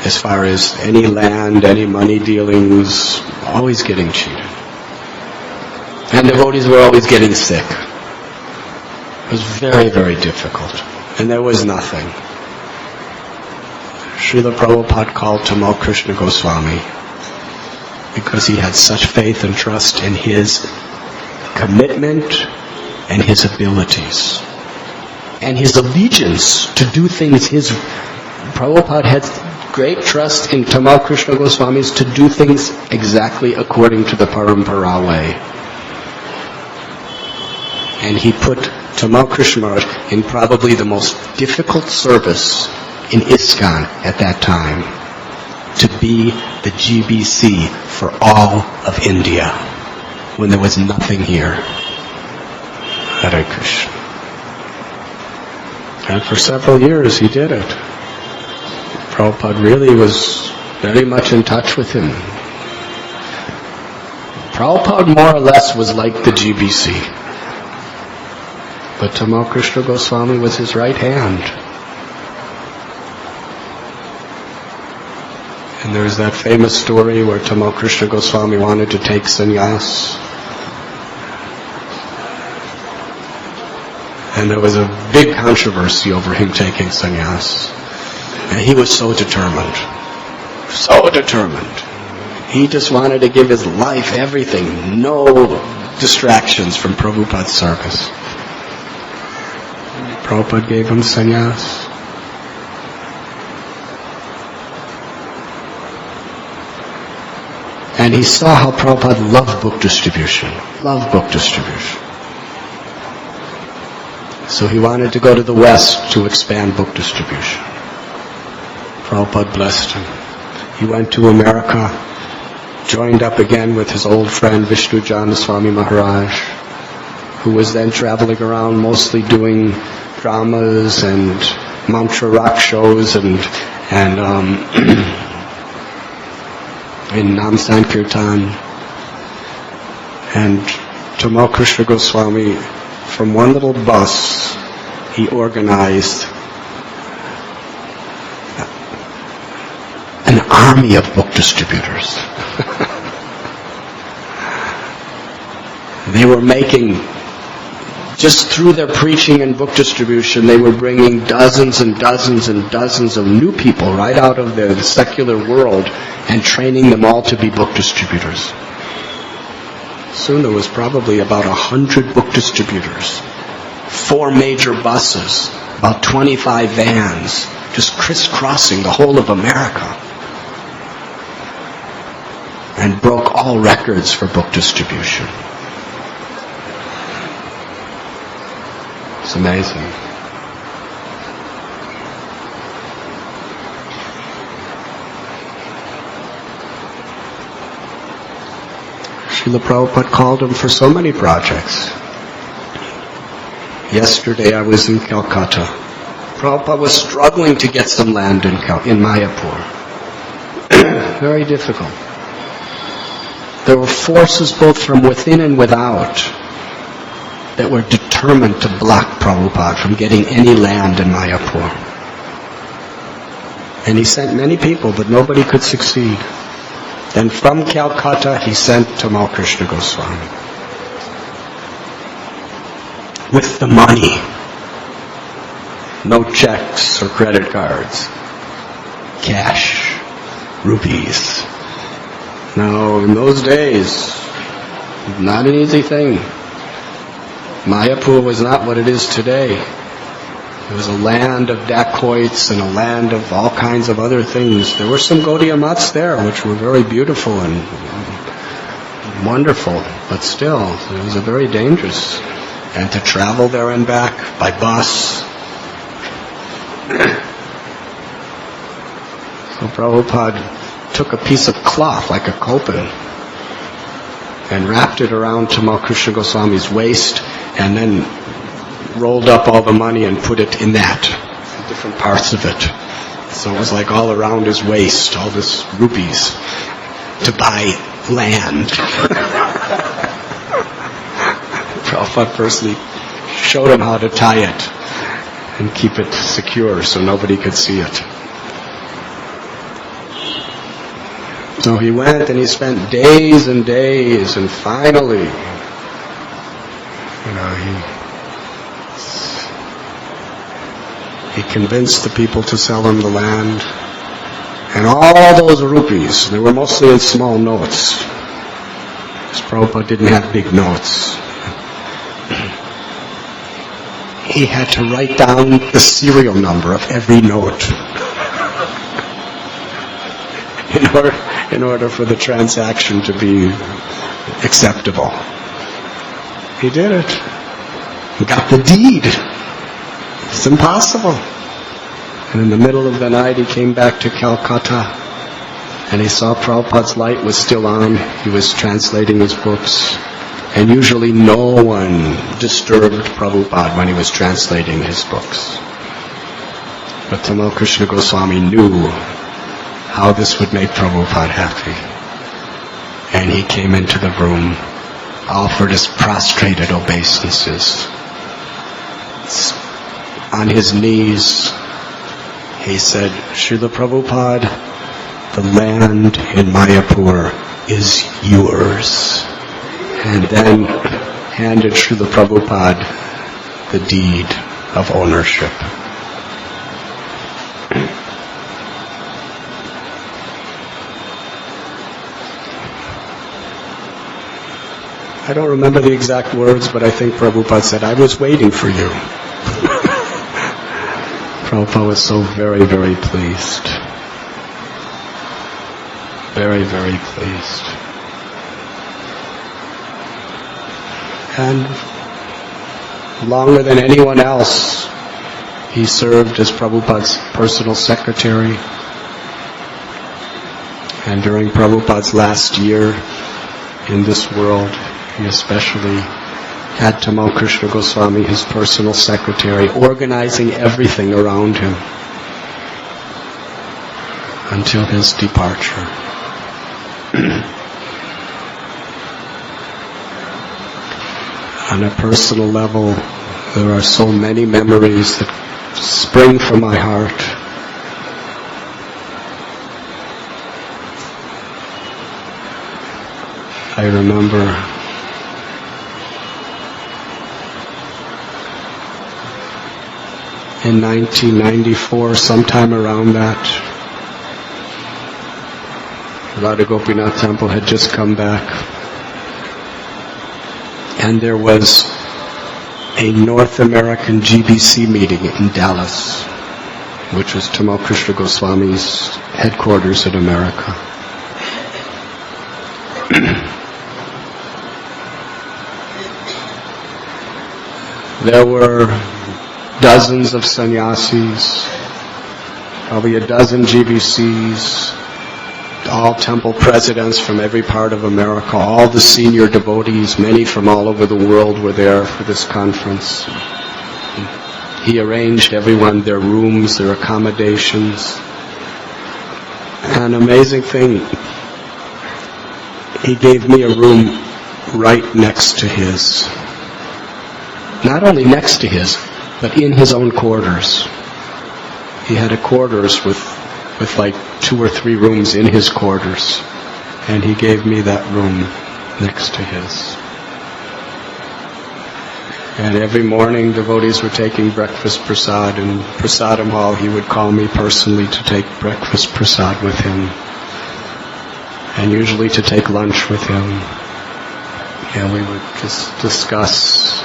As far as any land, any money dealings, always getting cheated. And devotees were always getting sick. It was very, very difficult. And there was nothing. Srila Prabhupada called Tamal Krishna Goswami because he had such faith and trust in his commitment and his abilities and his allegiance to do things Prabhupada had great trust in Tamal Krishna Goswami's to do things exactly according to the Parampara way. And he put Tamal Krishna Maharaj in probably the most difficult service in ISKCON at that time, to be the GBC for all of India, when there was nothing here. Hare Krishna. And for several years he did it. Prabhupada really was very much in touch with him. Prabhupada more or less was like the GBC. But Tamal Krishna Goswami was his right hand. And there's that famous story where Tamal Krishna Goswami wanted to take sannyas. And there was a big controversy over him taking sannyas. And he was so determined. So determined. He just wanted to give his life, everything. No distractions from Prabhupada's service. Prabhupada gave him sannyas. And he saw how Prabhupada loved book distribution. Loved book distribution. So he wanted to go to the West to expand book distribution. Prabhupada blessed him. He went to America, joined up again with his old friend Vishnu Janaswami Maharaj, who was then traveling around mostly doing dramas and mantra rock shows and in Nam Sankirtan. And Tamal Krishna Goswami, from one little bus, he organized an army of book distributors. They were making, just through their preaching and book distribution, they were bringing dozens and dozens and dozens of new people right out of the secular world and training them all to be book distributors. Soon there was probably about 100 book distributors, 4 major buses, about 25 vans, just crisscrossing the whole of America, and broke all records for book distribution. It's amazing. Srila Prabhupada called him for so many projects. Yesterday I was in Calcutta Prabhupada was struggling to get some land in Mayapur. Very difficult. There were forces both from within and without that were determined to block Prabhupada from getting any land in Mayapur. And he sent many people, but nobody could succeed. Then from Calcutta, he sent Tamal Krishna Goswami with the money. No checks or credit cards. Cash. Rupees. Now, in those days, not an easy thing. Mayapur was not what it is today. It was a land of dacoits and a land of all kinds of other things. There were some Gaudiya Mats there, which were very beautiful and wonderful, but still, it was a very dangerous. And to travel there and back by bus. So Prabhupada took a piece of cloth, like a kopan, and wrapped it around Tamal Krishna Goswami's waist, and then rolled up all the money and put it in that, different parts of it. So it was like all around his waist, all this rupees, to buy land. Prabhupada personally showed him how to tie it and keep it secure so nobody could see it. So he went and he spent days and days, and finally, he convinced the people to sell him the land. And all those rupees, they were mostly in small notes, because Prabhupada didn't have big notes. He had to write down the serial number of every note in order for the transaction to be acceptable. He did it. He got the deed. It's impossible. And in the middle of the night he came back to Calcutta and he saw Prabhupada's light was still on. He was translating his books. And usually no one disturbed Prabhupada when he was translating his books. But Tamal Krishna Goswami knew how this would make Prabhupada happy. And he came into the room, offered his prostrated obeisances. On his knees, he said, Srila Prabhupada, the land in Mayapur is yours. And then handed Srila Prabhupada the deed of ownership. I don't remember the exact words, but I think Prabhupada said, I was waiting for you. Prabhupada was so very, very pleased. Very, very pleased. And longer than anyone else, he served as Prabhupada's personal secretary. And during Prabhupada's last year in this world, he especially had Tamal Krishna Goswami, his personal secretary, organizing everything around him until his departure. On a personal level, there are so many memories that spring from my heart. I remember in 1994, sometime around that, Radha Gopinath Temple had just come back, and there was a North American GBC meeting in Dallas, which was Tamal Krishna Goswami's headquarters in America. There were dozens of sannyasis, probably a dozen GBCs, all temple presidents from every part of America, all the senior devotees, many from all over the world were there for this conference. He arranged everyone, their rooms, their accommodations. An amazing thing, he gave me a room right next to his. Not only next to his, but in his own quarters. He had a quarters with like 2 or 3 rooms in his quarters. And he gave me that room next to his. And every morning devotees were taking breakfast prasad, and prasadam hall he would call me personally to take breakfast prasad with him. And usually to take lunch with him. And we would just discuss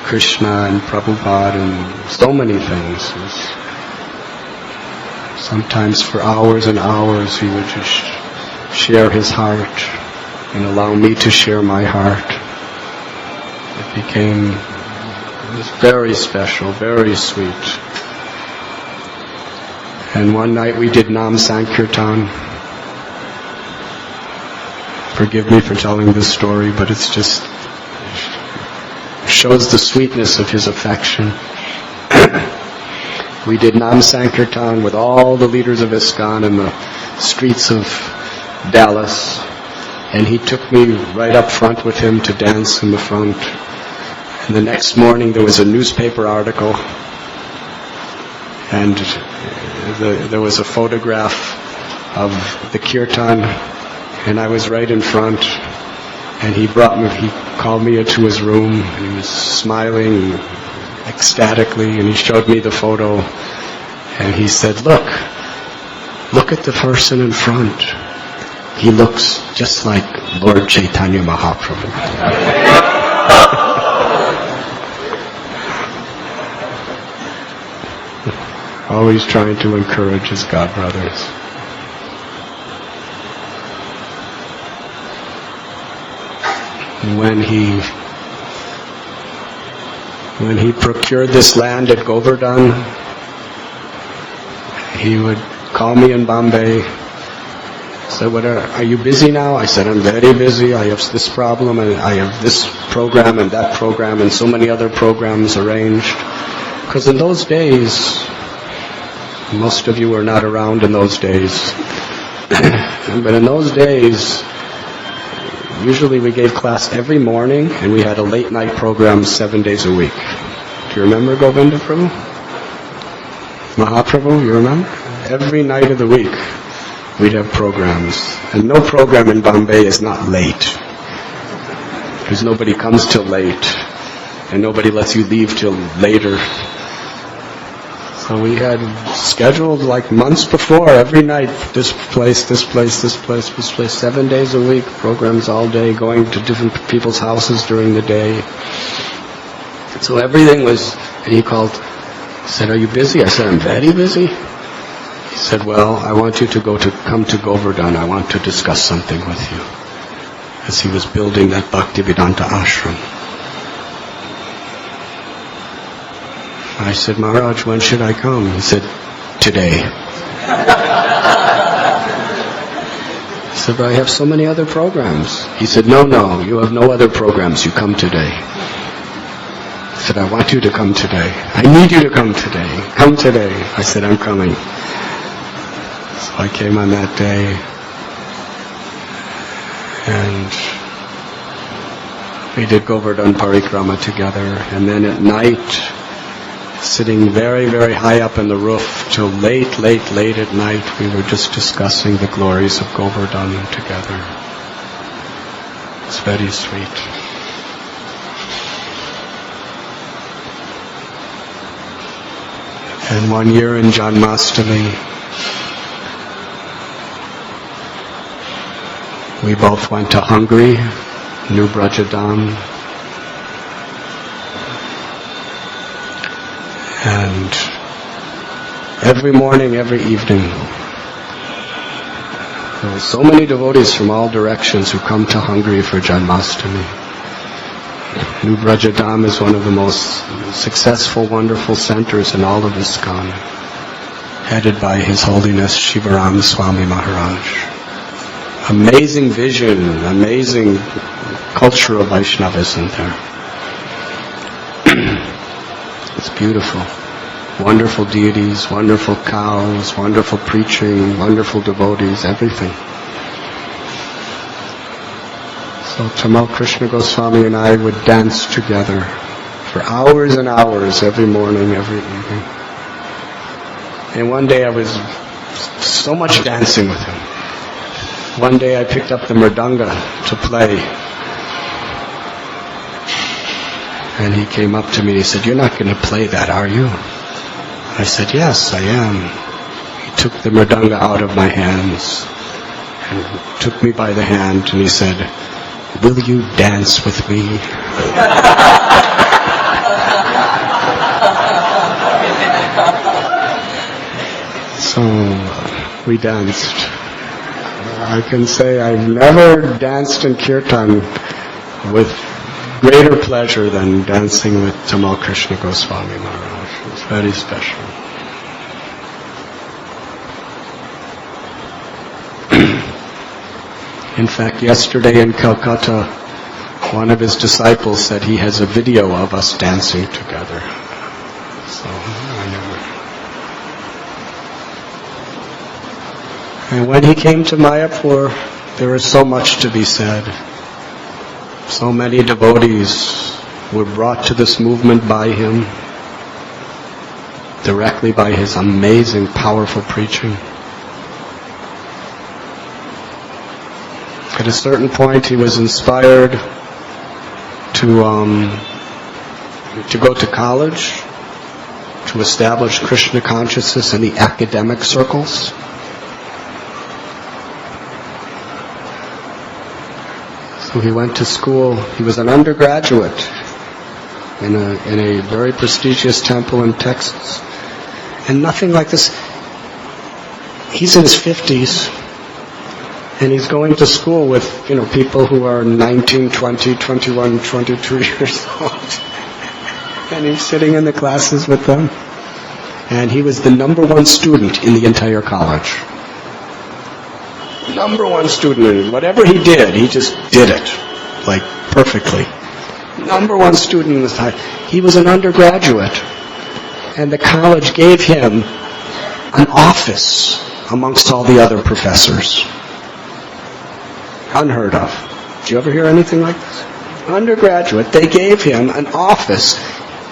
Krishna and Prabhupada and so many things. Sometimes for hours and hours he would just share his heart and allow me to share my heart. It was very special, very sweet. And one night we did Nam Sankirtan. Forgive me for telling this story, but it's just shows the sweetness of his affection. We did Nam Sankirtan with all the leaders of ISKCON in the streets of Dallas, and he took me right up front with him to dance in the front. And the next morning there was a newspaper article, and there was a photograph of the kirtan, and I was right in front, and he called me into his room, and he was smiling ecstatically, and he showed me the photo, and he said, look at the person in front. He looks just like Lord Chaitanya Mahaprabhu. Always trying to encourage his godbrothers. When he procured this land at Govardhan, he would call me in Bombay. Said, are you busy now? I said, I'm very busy. I have this problem, and I have this program and that program and so many other programs arranged. Because in those days, most of you were not around in those days. But in those days, usually we gave class every morning, and we had a late night program 7 days a week. Do you remember Govinda Prabhu? Mahaprabhu, you remember? Every night of the week we'd have programs. And no program in Bombay is not late. Because nobody comes till late. And nobody lets you leave till later. So we had scheduled like months before, every night, this place, 7 days a week, programs all day, going to different people's houses during the day. So everything was, and he said, are you busy? I said, I'm very busy. He said, well, I want you to come to Govardhan. I want to discuss something with you. As he was building that Bhaktivedanta ashram. I said, Maharaj, when should I come? He said, today. I said, but I have so many other programs. He said, no, you have no other programs. You come today. I said, I want you to come today. I need you to come today. Come today. I said, I'm coming. So I came on that day. And we did Govardhan Parikrama together. And then at night, sitting very, very high up in the roof till late at night, we were just discussing the glories of Govardhan together. It's very sweet. And one year in Janmashtami, we both went to Hungary, New Brajadam. And every morning, every evening, there were so many devotees from all directions who come to Hungary for Janmashtami. New Brajadam is one of the most successful, wonderful centers in all of ISKCON, headed by His Holiness Shivaram Swami Maharaj. Amazing vision, amazing culture of Vaishnava, isn't there? It's beautiful. wonderful deities, wonderful cows, wonderful preaching, wonderful devotees, everything. So Tamal Krishna Goswami and I would dance together for hours and hours, every morning, every evening. And one day I was so much dancing with him. One day I picked up the mridanga to play. And he came up to me and he said, "You're not going to play that, are you?" I said, "Yes, I am." He took the mridanga out of my hands and took me by the hand and he said, "Will you dance with me?" So we danced. I can say I've never danced in kirtan with greater pleasure than dancing with Tamal Krishna Goswami Maharaj. It's very special. In fact, yesterday in Calcutta, one of his disciples said he has a video of us dancing together. So I never. And when he came to Mayapur, there was so much to be said. So many devotees were brought to this movement by him, directly by his amazing, powerful preaching. At a certain point, he was inspired to go to college, to establish Krishna consciousness in the academic circles. So he went to school. He was an undergraduate in a very prestigious temple in Texas. And nothing like this. He's in his 50s. And he's going to school with, people who are 19, 20, 21, 22 years old. And he's sitting in the classes with them. And he was the #1 student in the entire college. #1 student. Whatever he did, he just did it. Like, perfectly. #1 student in the time. He was an undergraduate. And the college gave him an office amongst all the other professors. Unheard of. Did you ever hear anything like this? Undergraduate, they gave him an office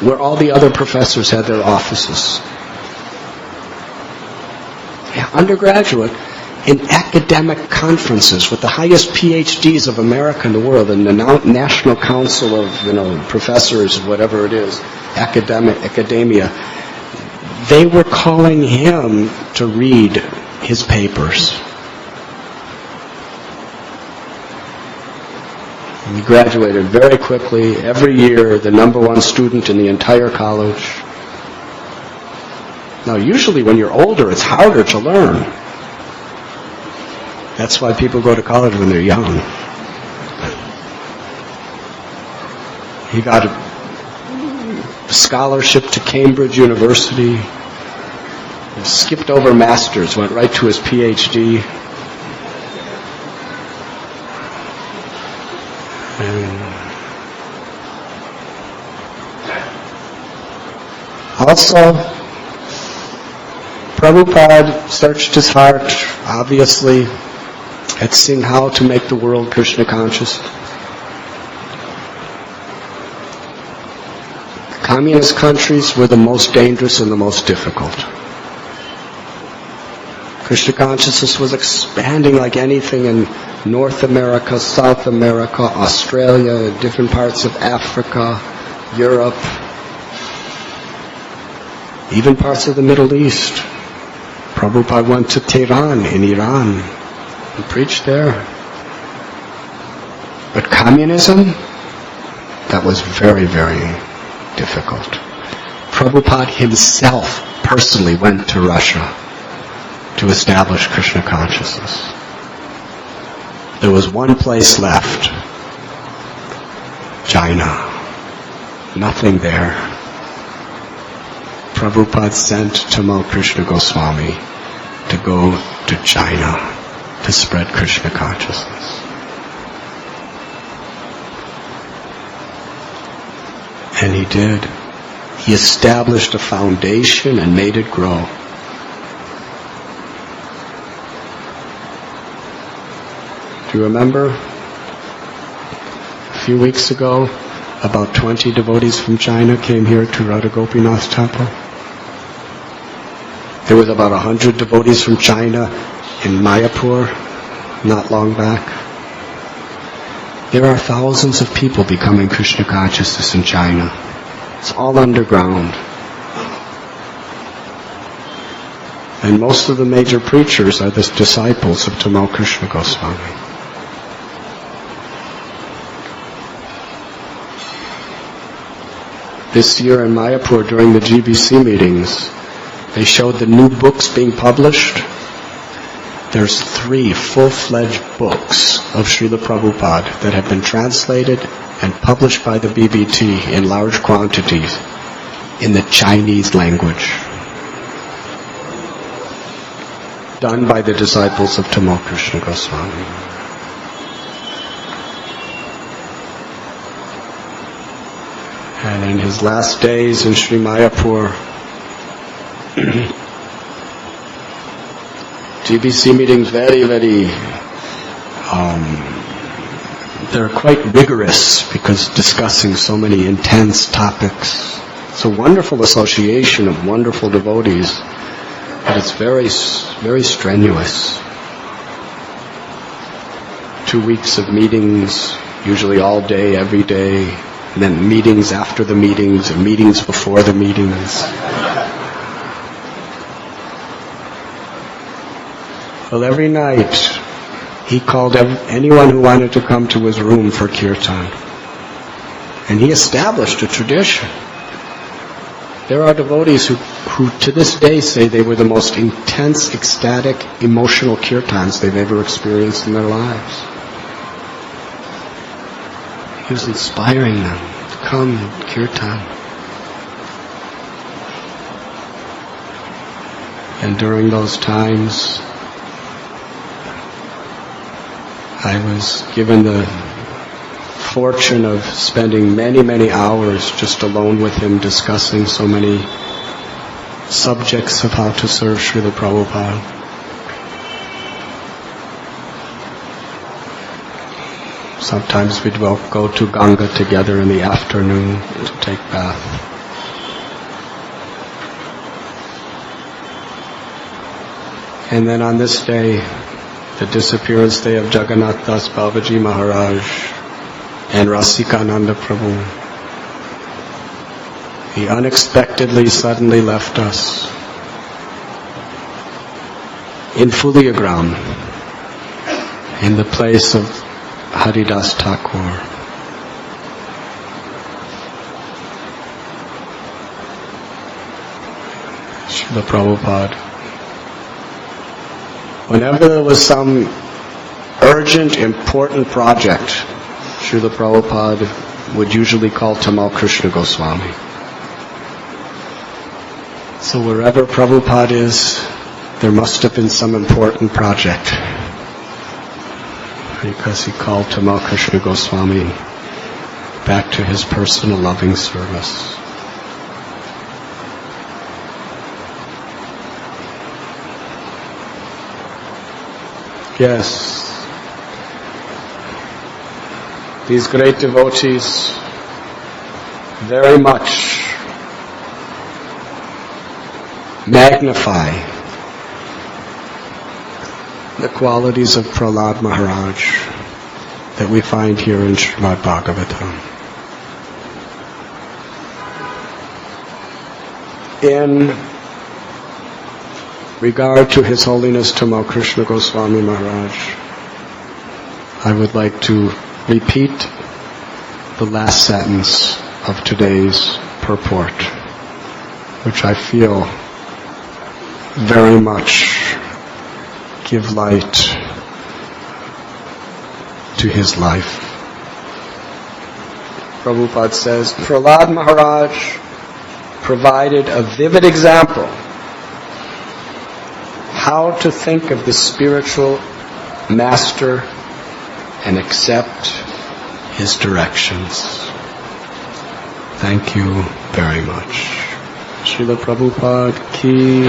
where all the other professors had their offices. Yeah, undergraduate in academic conferences with the highest PhDs of America and the world, and the National Council of professors, whatever it is, academia. They were calling him to read his papers. He graduated very quickly, every year the #1 student in the entire college. Now usually when you're older it's harder to learn. That's why people go to college when they're young. He got a scholarship to Cambridge University, skipped over masters, went right to his PhD. Also, Prabhupada searched his heart, obviously, at seeing how to make the world Krishna conscious. Communist countries were the most dangerous and the most difficult. Krishna consciousness was expanding like anything in North America, South America, Australia, different parts of Africa, Europe, even parts of the Middle East. Prabhupada went to Tehran in Iran and preached there. But communism, that was very, very difficult. Prabhupada himself personally went to Russia to establish Krishna consciousness. There was one place left, China. Nothing there. Prabhupada sent Tamal Krishna Goswami to go to China to spread Krishna consciousness. And he did. He established a foundation and made it grow. Do you remember? A few weeks ago, about 20 devotees from China came here to Radha Gopinath Temple. There was about 100 devotees from China in Mayapur not long back. There are thousands of people becoming Krishna consciousness in China. It's all underground. And most of the major preachers are the disciples of Tamal Krishna Goswami. This year in Mayapur during the GBC meetings, they showed the new books being published. There's 3 full-fledged books of Srila Prabhupada that have been translated and published by the BBT in large quantities in the Chinese language, done by the disciples of Tamal Krishna Goswami. And in his last days in Sri Mayapur, GBC meetings they're quite rigorous because discussing so many intense topics. It's a wonderful association of wonderful devotees, but it's very, very strenuous. 2 weeks of meetings, usually all day, every day, and then meetings after the meetings and meetings before the meetings. Well, every night he called anyone who wanted to come to his room for kirtan. And he established a tradition. There are devotees who to this day say they were the most intense, ecstatic, emotional kirtans they've ever experienced in their lives. He was inspiring them to come and kirtan. And during those times, I was given the fortune of spending many, many hours just alone with him discussing so many subjects of how to serve Srila Prabhupada. Sometimes we'd go to Ganga together in the afternoon to take bath. And then on this day, the disappearance day of Jagannath Das Babaji Maharaj and Rasikananda Prabhu, he unexpectedly suddenly left us in Fuliagram, in the place of Haridas Thakur. Srila Prabhupada, whenever there was some urgent, important project, Srila Prabhupada would usually call Tamal Krishna Goswami. So wherever Prabhupada is, there must have been some important project, because he called Tamal Krishna Goswami back to his personal loving service. Yes, these great devotees very much magnify the qualities of Prahlad Maharaj that we find here in Srimad Bhagavatam. In regard to His Holiness Tamal Krishna Goswami Maharaj, I would like to repeat the last sentence of today's purport, which I feel very much give light to his life. Prabhupada says, Prahlad Maharaj provided a vivid example how to think of the spiritual master and accept his directions. Thank you very much. Srila Prabhupada ki